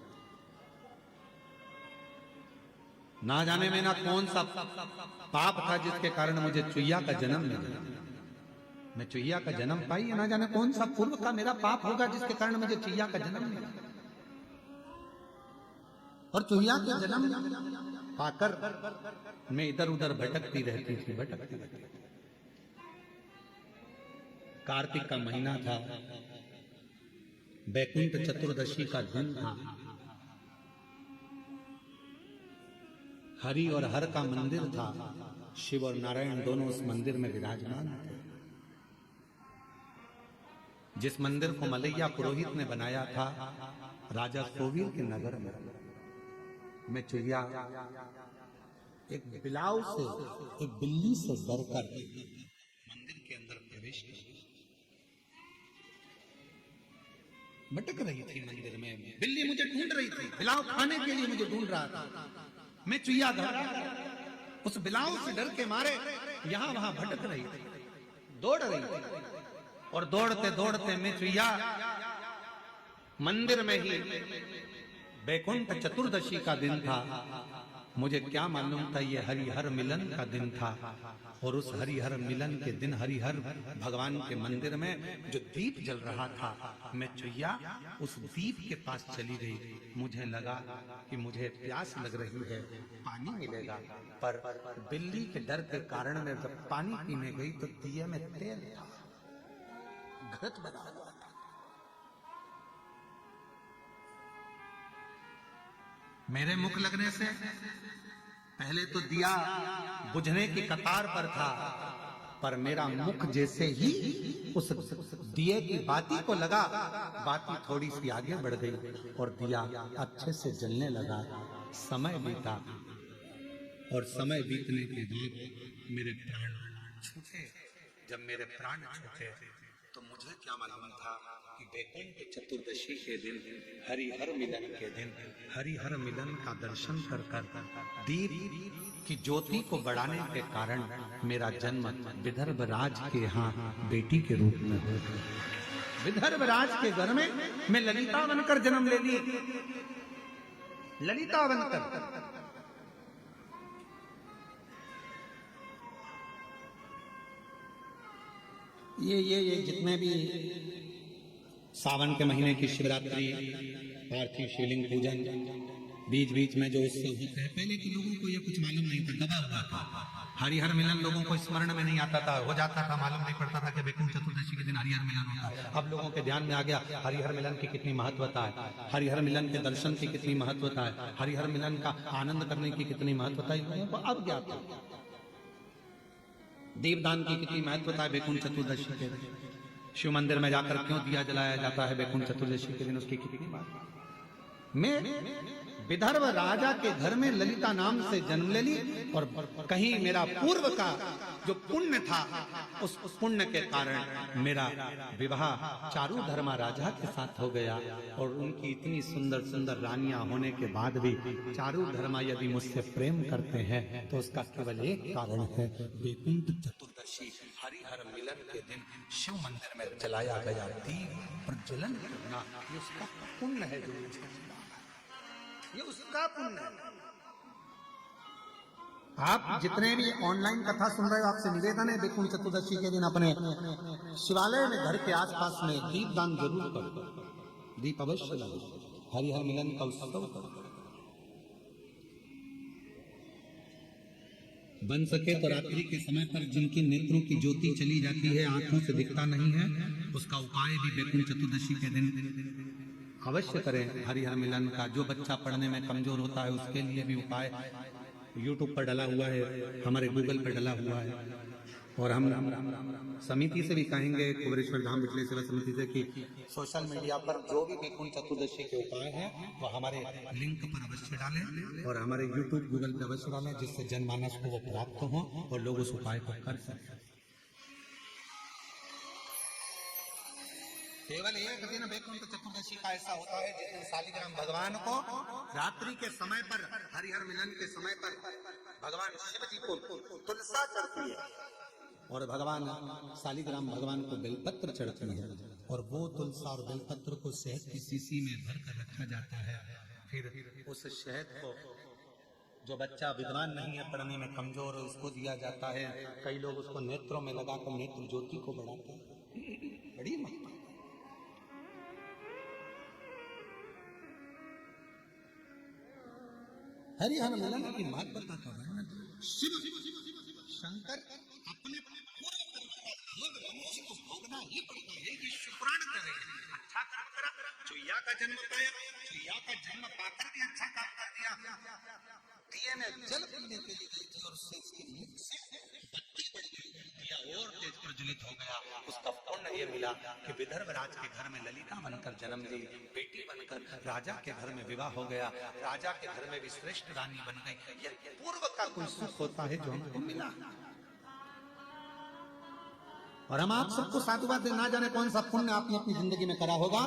ना जाने में ना कौन सा पाप था जिसके कारण मुझे चुईया का जन्म मिला। मैं चुईया का जन्म पाई, ना जाने कौन सा पूर्व का मेरा पाप होगा जिसके कारण मुझे चुईया का जन्म मिला। और चुईया के जन्म पाकर मैं इधर उधर भटकती रहती थी, भटकती रहती थी। कार्तिक का महीना था, बैकुंठ चतुर्दशी का दिन था। हरि और हर का मंदिर था। शिव और नारायण दोनों उस मंदिर में विराजमान थे। जिस मंदिर को मलैया पुरोहित ने बनाया था राजा सोवीर के नगर में, मैं चुईया एक बिलाव से, एक बिल्ली से डरकर मंदिर के अंदर प्रवेश किया। भटक रही थी मंदिर में, बिल्ली मुझे ढूंढ रही थी, बिलाव खाने के लिए मुझे ढूंढ रहा था। मैं चुईया उस बिलाव से डर के मारे यहां वहां भटक रही थी, दौड़ रही थी। और दौड़ते दौड़ते मैं चुईया मंदिर में ही, बैकुंठ चतुर्दशी का दिन था, मुझे क्या मालूम था ये हरिहर मिलन का दिन था। और उस हरिहर मिलन के दिन हरिहर भगवान के मंदिर में जो दीप जल रहा था, मैं चुईया उस दीप के पास चली गई। मुझे लगा कि मुझे प्यास लग रही है, पानी मिलेगा, पर बिल्ली के डर के कारण मैं जब पानी पीने गई तो दिए में तेल था, घृत बना हुआ था। मेरे मुख लगने से पहले तो दिया बुझने की कतार पर था, पर मेरा मुख जैसे ही उस दिए की बाती को लगा, बाती थोड़ी सी आगे बढ़ गई और दिया अच्छे से जलने लगा। समय बीता और समय बीतने के बाद मेरे प्राण छूटे। जब मेरे प्राण छूटे तो मुझे क्या मालूम था कि वैकुंठ चतुर्दशी के दिन, हरिहर मिलन के दिन, हरिहर मिलन का दर्शन कर कर दीप की ज्योति को बढ़ाने के कारण मेरा जन्म विदर्भ राज के यहाँ बेटी के रूप में हो गया। विदर्भ राज के घर में मैं ललिता बनकर जन्म ले ली, ललिता बनकर। ये जितने भी सावन के महीने की शिवरात्रि, पार्थिव शिवलिंग पूजन, बीच बीच में जो उत्सव होते हैं, पहले के लोगों को ये कुछ मालूम नहीं था, दबा हुआ था। हरिहर मिलन लोगों को स्मरण में नहीं आता था, हो जाता था, मालूम नहीं पड़ता था कि वैकुंठ चतुर्दशी के दिन हरिहर मिलन होता है। अब लोगों के ध्यान में आ गया हरिहर मिलन की कितनी महत्वता है, हरिहर मिलन के दर्शन की कितनी महत्वता है, हरिहर मिलन का आनंद करने की कितनी महत्वता है, लोगों को अब ज्ञात है। दीपदान की कितनी महत्वता है वैकुंठ चतुर्दशी के दिन, शिव मंदिर में जाकर क्यों दिया जलाया जाता है वैकुंठ चतुर्दशी के दिन, उसकी कितनी बात। मैं विदर्भ राजा के घर में ललिता नाम से जन्म ले ली और कहीं मेरा पूर्व का जो पुण्य था, उस पुण्य के कारण मेरा विवाह चारू धर्मा राजा के साथ हो गया। और उनकी इतनी सुंदर सुंदर रानियां होने के बाद भी चारू धर्मा यदि मुझसे प्रेम करते हैं तो उसका केवल एक कारण है, वैकुंठ चतुर्दशी हरिहर मिलन के दिन शिव मंदिर में जलाया गया दीप प्रज्वलन करना, ये उसका पुण्य है, जो मुझे मिला है, ये उसका पुण्य है। आप जितने भी ऑनलाइन कथा सुन रहे हो, आपसे निवेदन है वैकुंठ चतुर्दशी के दिन अपने शिवालय में, घर के आसपास में दीपदान जरूर करो, दीप अवश्य लगाओ, हरिहर मिलन का उत्सव करो। बन सके तो रात्रि के समय पर जिनकी नेत्रों की ज्योति चली जाती है, आंखों से दिखता नहीं है, उसका उपाय भी वैकुंठ चतुर्दशी के दिन अवश्य करें। हरिहर मिलन का जो बच्चा पढ़ने में कमजोर होता है उसके लिए भी उपाय YouTube पर डला हुआ है, हमारे गूगल पर डला हुआ है। और हम समिति से भी कहेंगे, कुबेरेश्वर धाम विठलेश्वर सेवा समिति से, कि सोशल मीडिया पर जो भी वैकुंठ चतुर्दशी के उपाय हैं वो हमारे लिंक पर अवश्य डालें और हमारे YouTube गूगल पर अवश्य डालें, जिससे जनमानस को वो प्राप्त हो और लोग उस उपाय को कर सकें। केवल एक दिन वैकुंठ चतुर्दशी का ऐसा होता है जिस दिन शालिग्राम भगवान को रात्रि के समय पर, हरिहर मिलन के समय पर भगवान शिव जी को तुलसा चढ़ती है और भगवान शालिग्राम भगवान को बेलपत्र चढ़ती है, और वो तुलसा और बेलपत्र को शहद की शीशी में भर कर रखा जाता है। फिर उस शहद को जो बच्चा विद्वान नहीं है, पढ़ने में कमजोर है, उसको दिया जाता है। कई लोग उसको नेत्रों में लगाकर नेत्र ज्योति को बढ़ाते हैं। बड़ी महत्व हरिहर मिलन की महत्वता का वर्णन शिव शंकर अपने मनुष्य को भोगना ही पड़ता है, ये शुक्राण करे। अच्छा काम करा, चुईया का जन्म पाया, चुईया का जन्म पाकर भी अच्छा काम कर दिया। दिए में जल पीने के लिए गई थी और उससे इसकी मुख से बत्ती बढ़ गई, दिया और तेज प्रज्वलित हो गया। उसका पुण्य ये मिला कि विदर्भ राज के घर में ललिता बनकर जन्म ली, बेटी बनकर राजा के घर में विवाह हो गया, राजा के घर में भी श्रेष्ठ रानी बन गई। यह पूर्व का कोई सुख होता है जो हमको मिला। और हम आप सबको साधुवाद ना जाने कौन सा पुण्य आपने अपनी जिंदगी में करा होगा,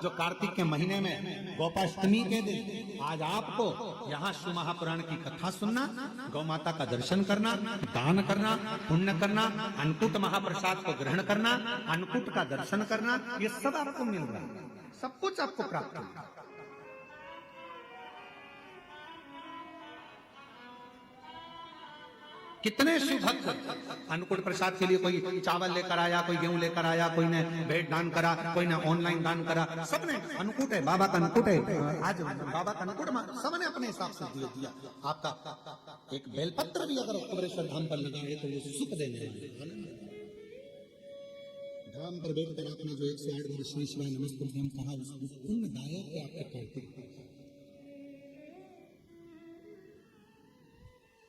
जो कार्तिक के महीने में गोपाष्टमी के दिन आज आपको यहाँ शिव महापुराण की कथा सुनना, गौ माता का दर्शन करना, दान करना, पुण्य करना, अन्नकूट महाप्रसाद को ग्रहण करना, अन्नकूट का दर्शन करना, ये सब आपको मिल रहा है, सब कुछ आपको प्राप्त होगा। कितने सुभक्त अन्नकूट प्रसाद के लिए कोई चावल लेकर आया, कोई गेहूं लेकर आया, कोई ने भेंट दान करा, कोई ने ऑनलाइन दान करा, सबने अन्नकूट है, बाबा का अन्नकूट है, आज बाबा का अन्नकूट सबने अपने हिसाब से दे दिया। आपका एक बेलपत्र भी अगर कुबेरेश्वर धाम पर लगा है तो वो सुख देने वाले धाम पर बैठकर आपने जो 108 बार श्री शिवाय नमस्ते हम कहा, उसको पुण्यदायक है आपके कहते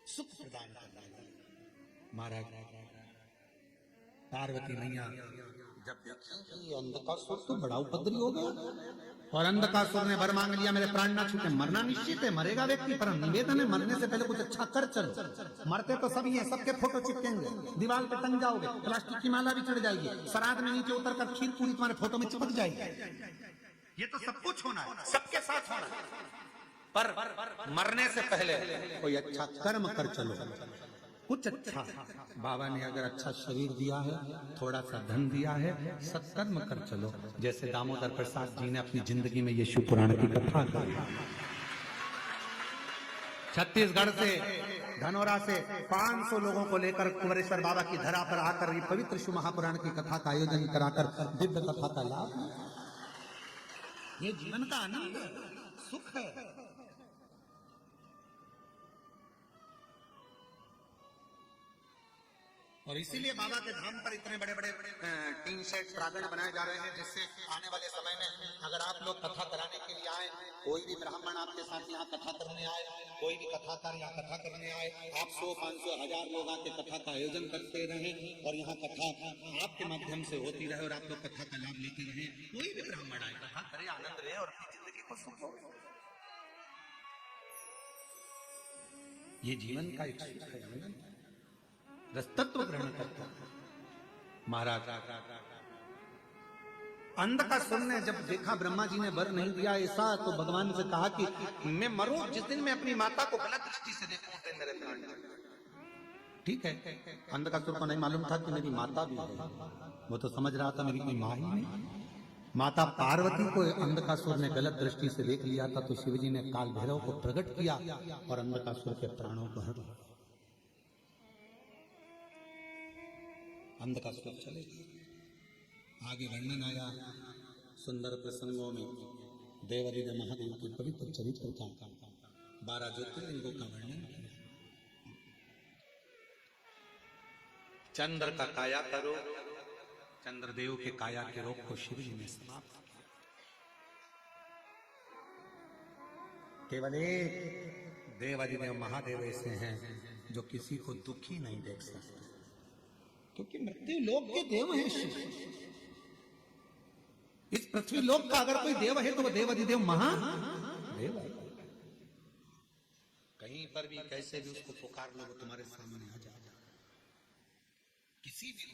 सुख प्रदान करना महाराज। पार्वती मैया जब देखी अंधकासुर तो बड़ा उपद्रवी हो गया, और अंधकासुर ने वर मांग लिया, मेरे प्राण ना छूटे, मरना निश्चित है, मरेगा व्यक्ति, पर निवेदन है मरने से पहले कुछ अच्छा कर चल। मरते तो सभी हैं, सबके फोटो चिपकेंगे, दीवार पे टंग जाओगे, प्लास्टिक की माला भी चढ़ जाएगी, श्राद्ध में नीचे उतर कर खीर पूरी तुम्हारे फोटो में चिपक जाएगी। ये तो सब कुछ होना है, सबके साथ होना है, पर मरने से पहले कोई अच्छा कर्म कर चलो, कुछ अच्छा। बाबा ने अगर अच्छा शरीर दिया है, थोड़ा सा धन दिया है, सत्कर्म कर चलो। जैसे दामोदर प्रसाद जी ने अपनी जिंदगी में ये शिव पुराण की कथा करी। छत्तीसगढ़ से, धनौरा से 500 लोगों को लेकर कुबेरेश्वर बाबा की धरा पर आकर ये पवित्र शिव महापुराण की कथा का आयोजन कराकर दिव्य कथा का लाभ, ये जीवन का आनंद सुख है। और इसीलिए बाबा के धाम पर इतने बड़े बड़े टीन शेड प्रांगण बनाए जा रहे हैं, जिससे आने वाले समय में अगर आप लोग कथा कराने के लिए आए, कोई भी ब्राह्मण आपके साथ यहाँ कथा करने आए, कोई भी कथाकार यहाँ कथा करने आए, आप 100, 500, 1000 लोग आके कथा का आयोजन करते रहे और यहाँ कथा आपके माध्यम से होती रहे और आप लोग कथा का लाभ लेते रहे। कोई भी ब्राह्मण आए, कथा करे, आनंद रहे और अपनी जिंदगी को सुख हो। ये जीवन का एक सुख है, तत्व ग्रहण करता महाराज। अंधकासुर ने जब देखा ब्रह्मा जी ने वर नहीं दिया ऐसा, तो भगवान से कहा कि मैं मरूं जिस दिन मैं अपनी माता को गलत दृष्टि से देखूं तो मेरे प्राण। ठीक है, अंधकासुर को नहीं मालूम था कि मेरी माता भी है, वो तो समझ रहा था मेरी कोई माँ ही नहीं। माता पार्वती को अंधकासुर ने गलत दृष्टि से देख लिया था, तो शिवजी ने काल भैरव को प्रकट किया और अंधकासुर के प्राणों को हर अंधकासुर चले। आगे वर्णन आया सुंदर प्रसंगों में देवादिदेव महादेव के पवित्र चरित्र का, 12 ज्योतिर्लिंगों का वर्णन किया। चंद्र का काया करो, चंद्रदेव के काया के रोग को शिव जी ने समाप्त किया। केवल एक देवादिदेव महादेव ऐसे हैं जो किसी को दुखी नहीं देख सकते, क्योंकि मृत्यु लोक के देव हैं शिव। इस पृथ्वी लोक का अगर कोई देव है तो वो देवादिदेव महादेव है। कहीं पर भी कैसे भी उसको पुकार लो, वो तुम्हारे सामने आ जाएगा। किसी भी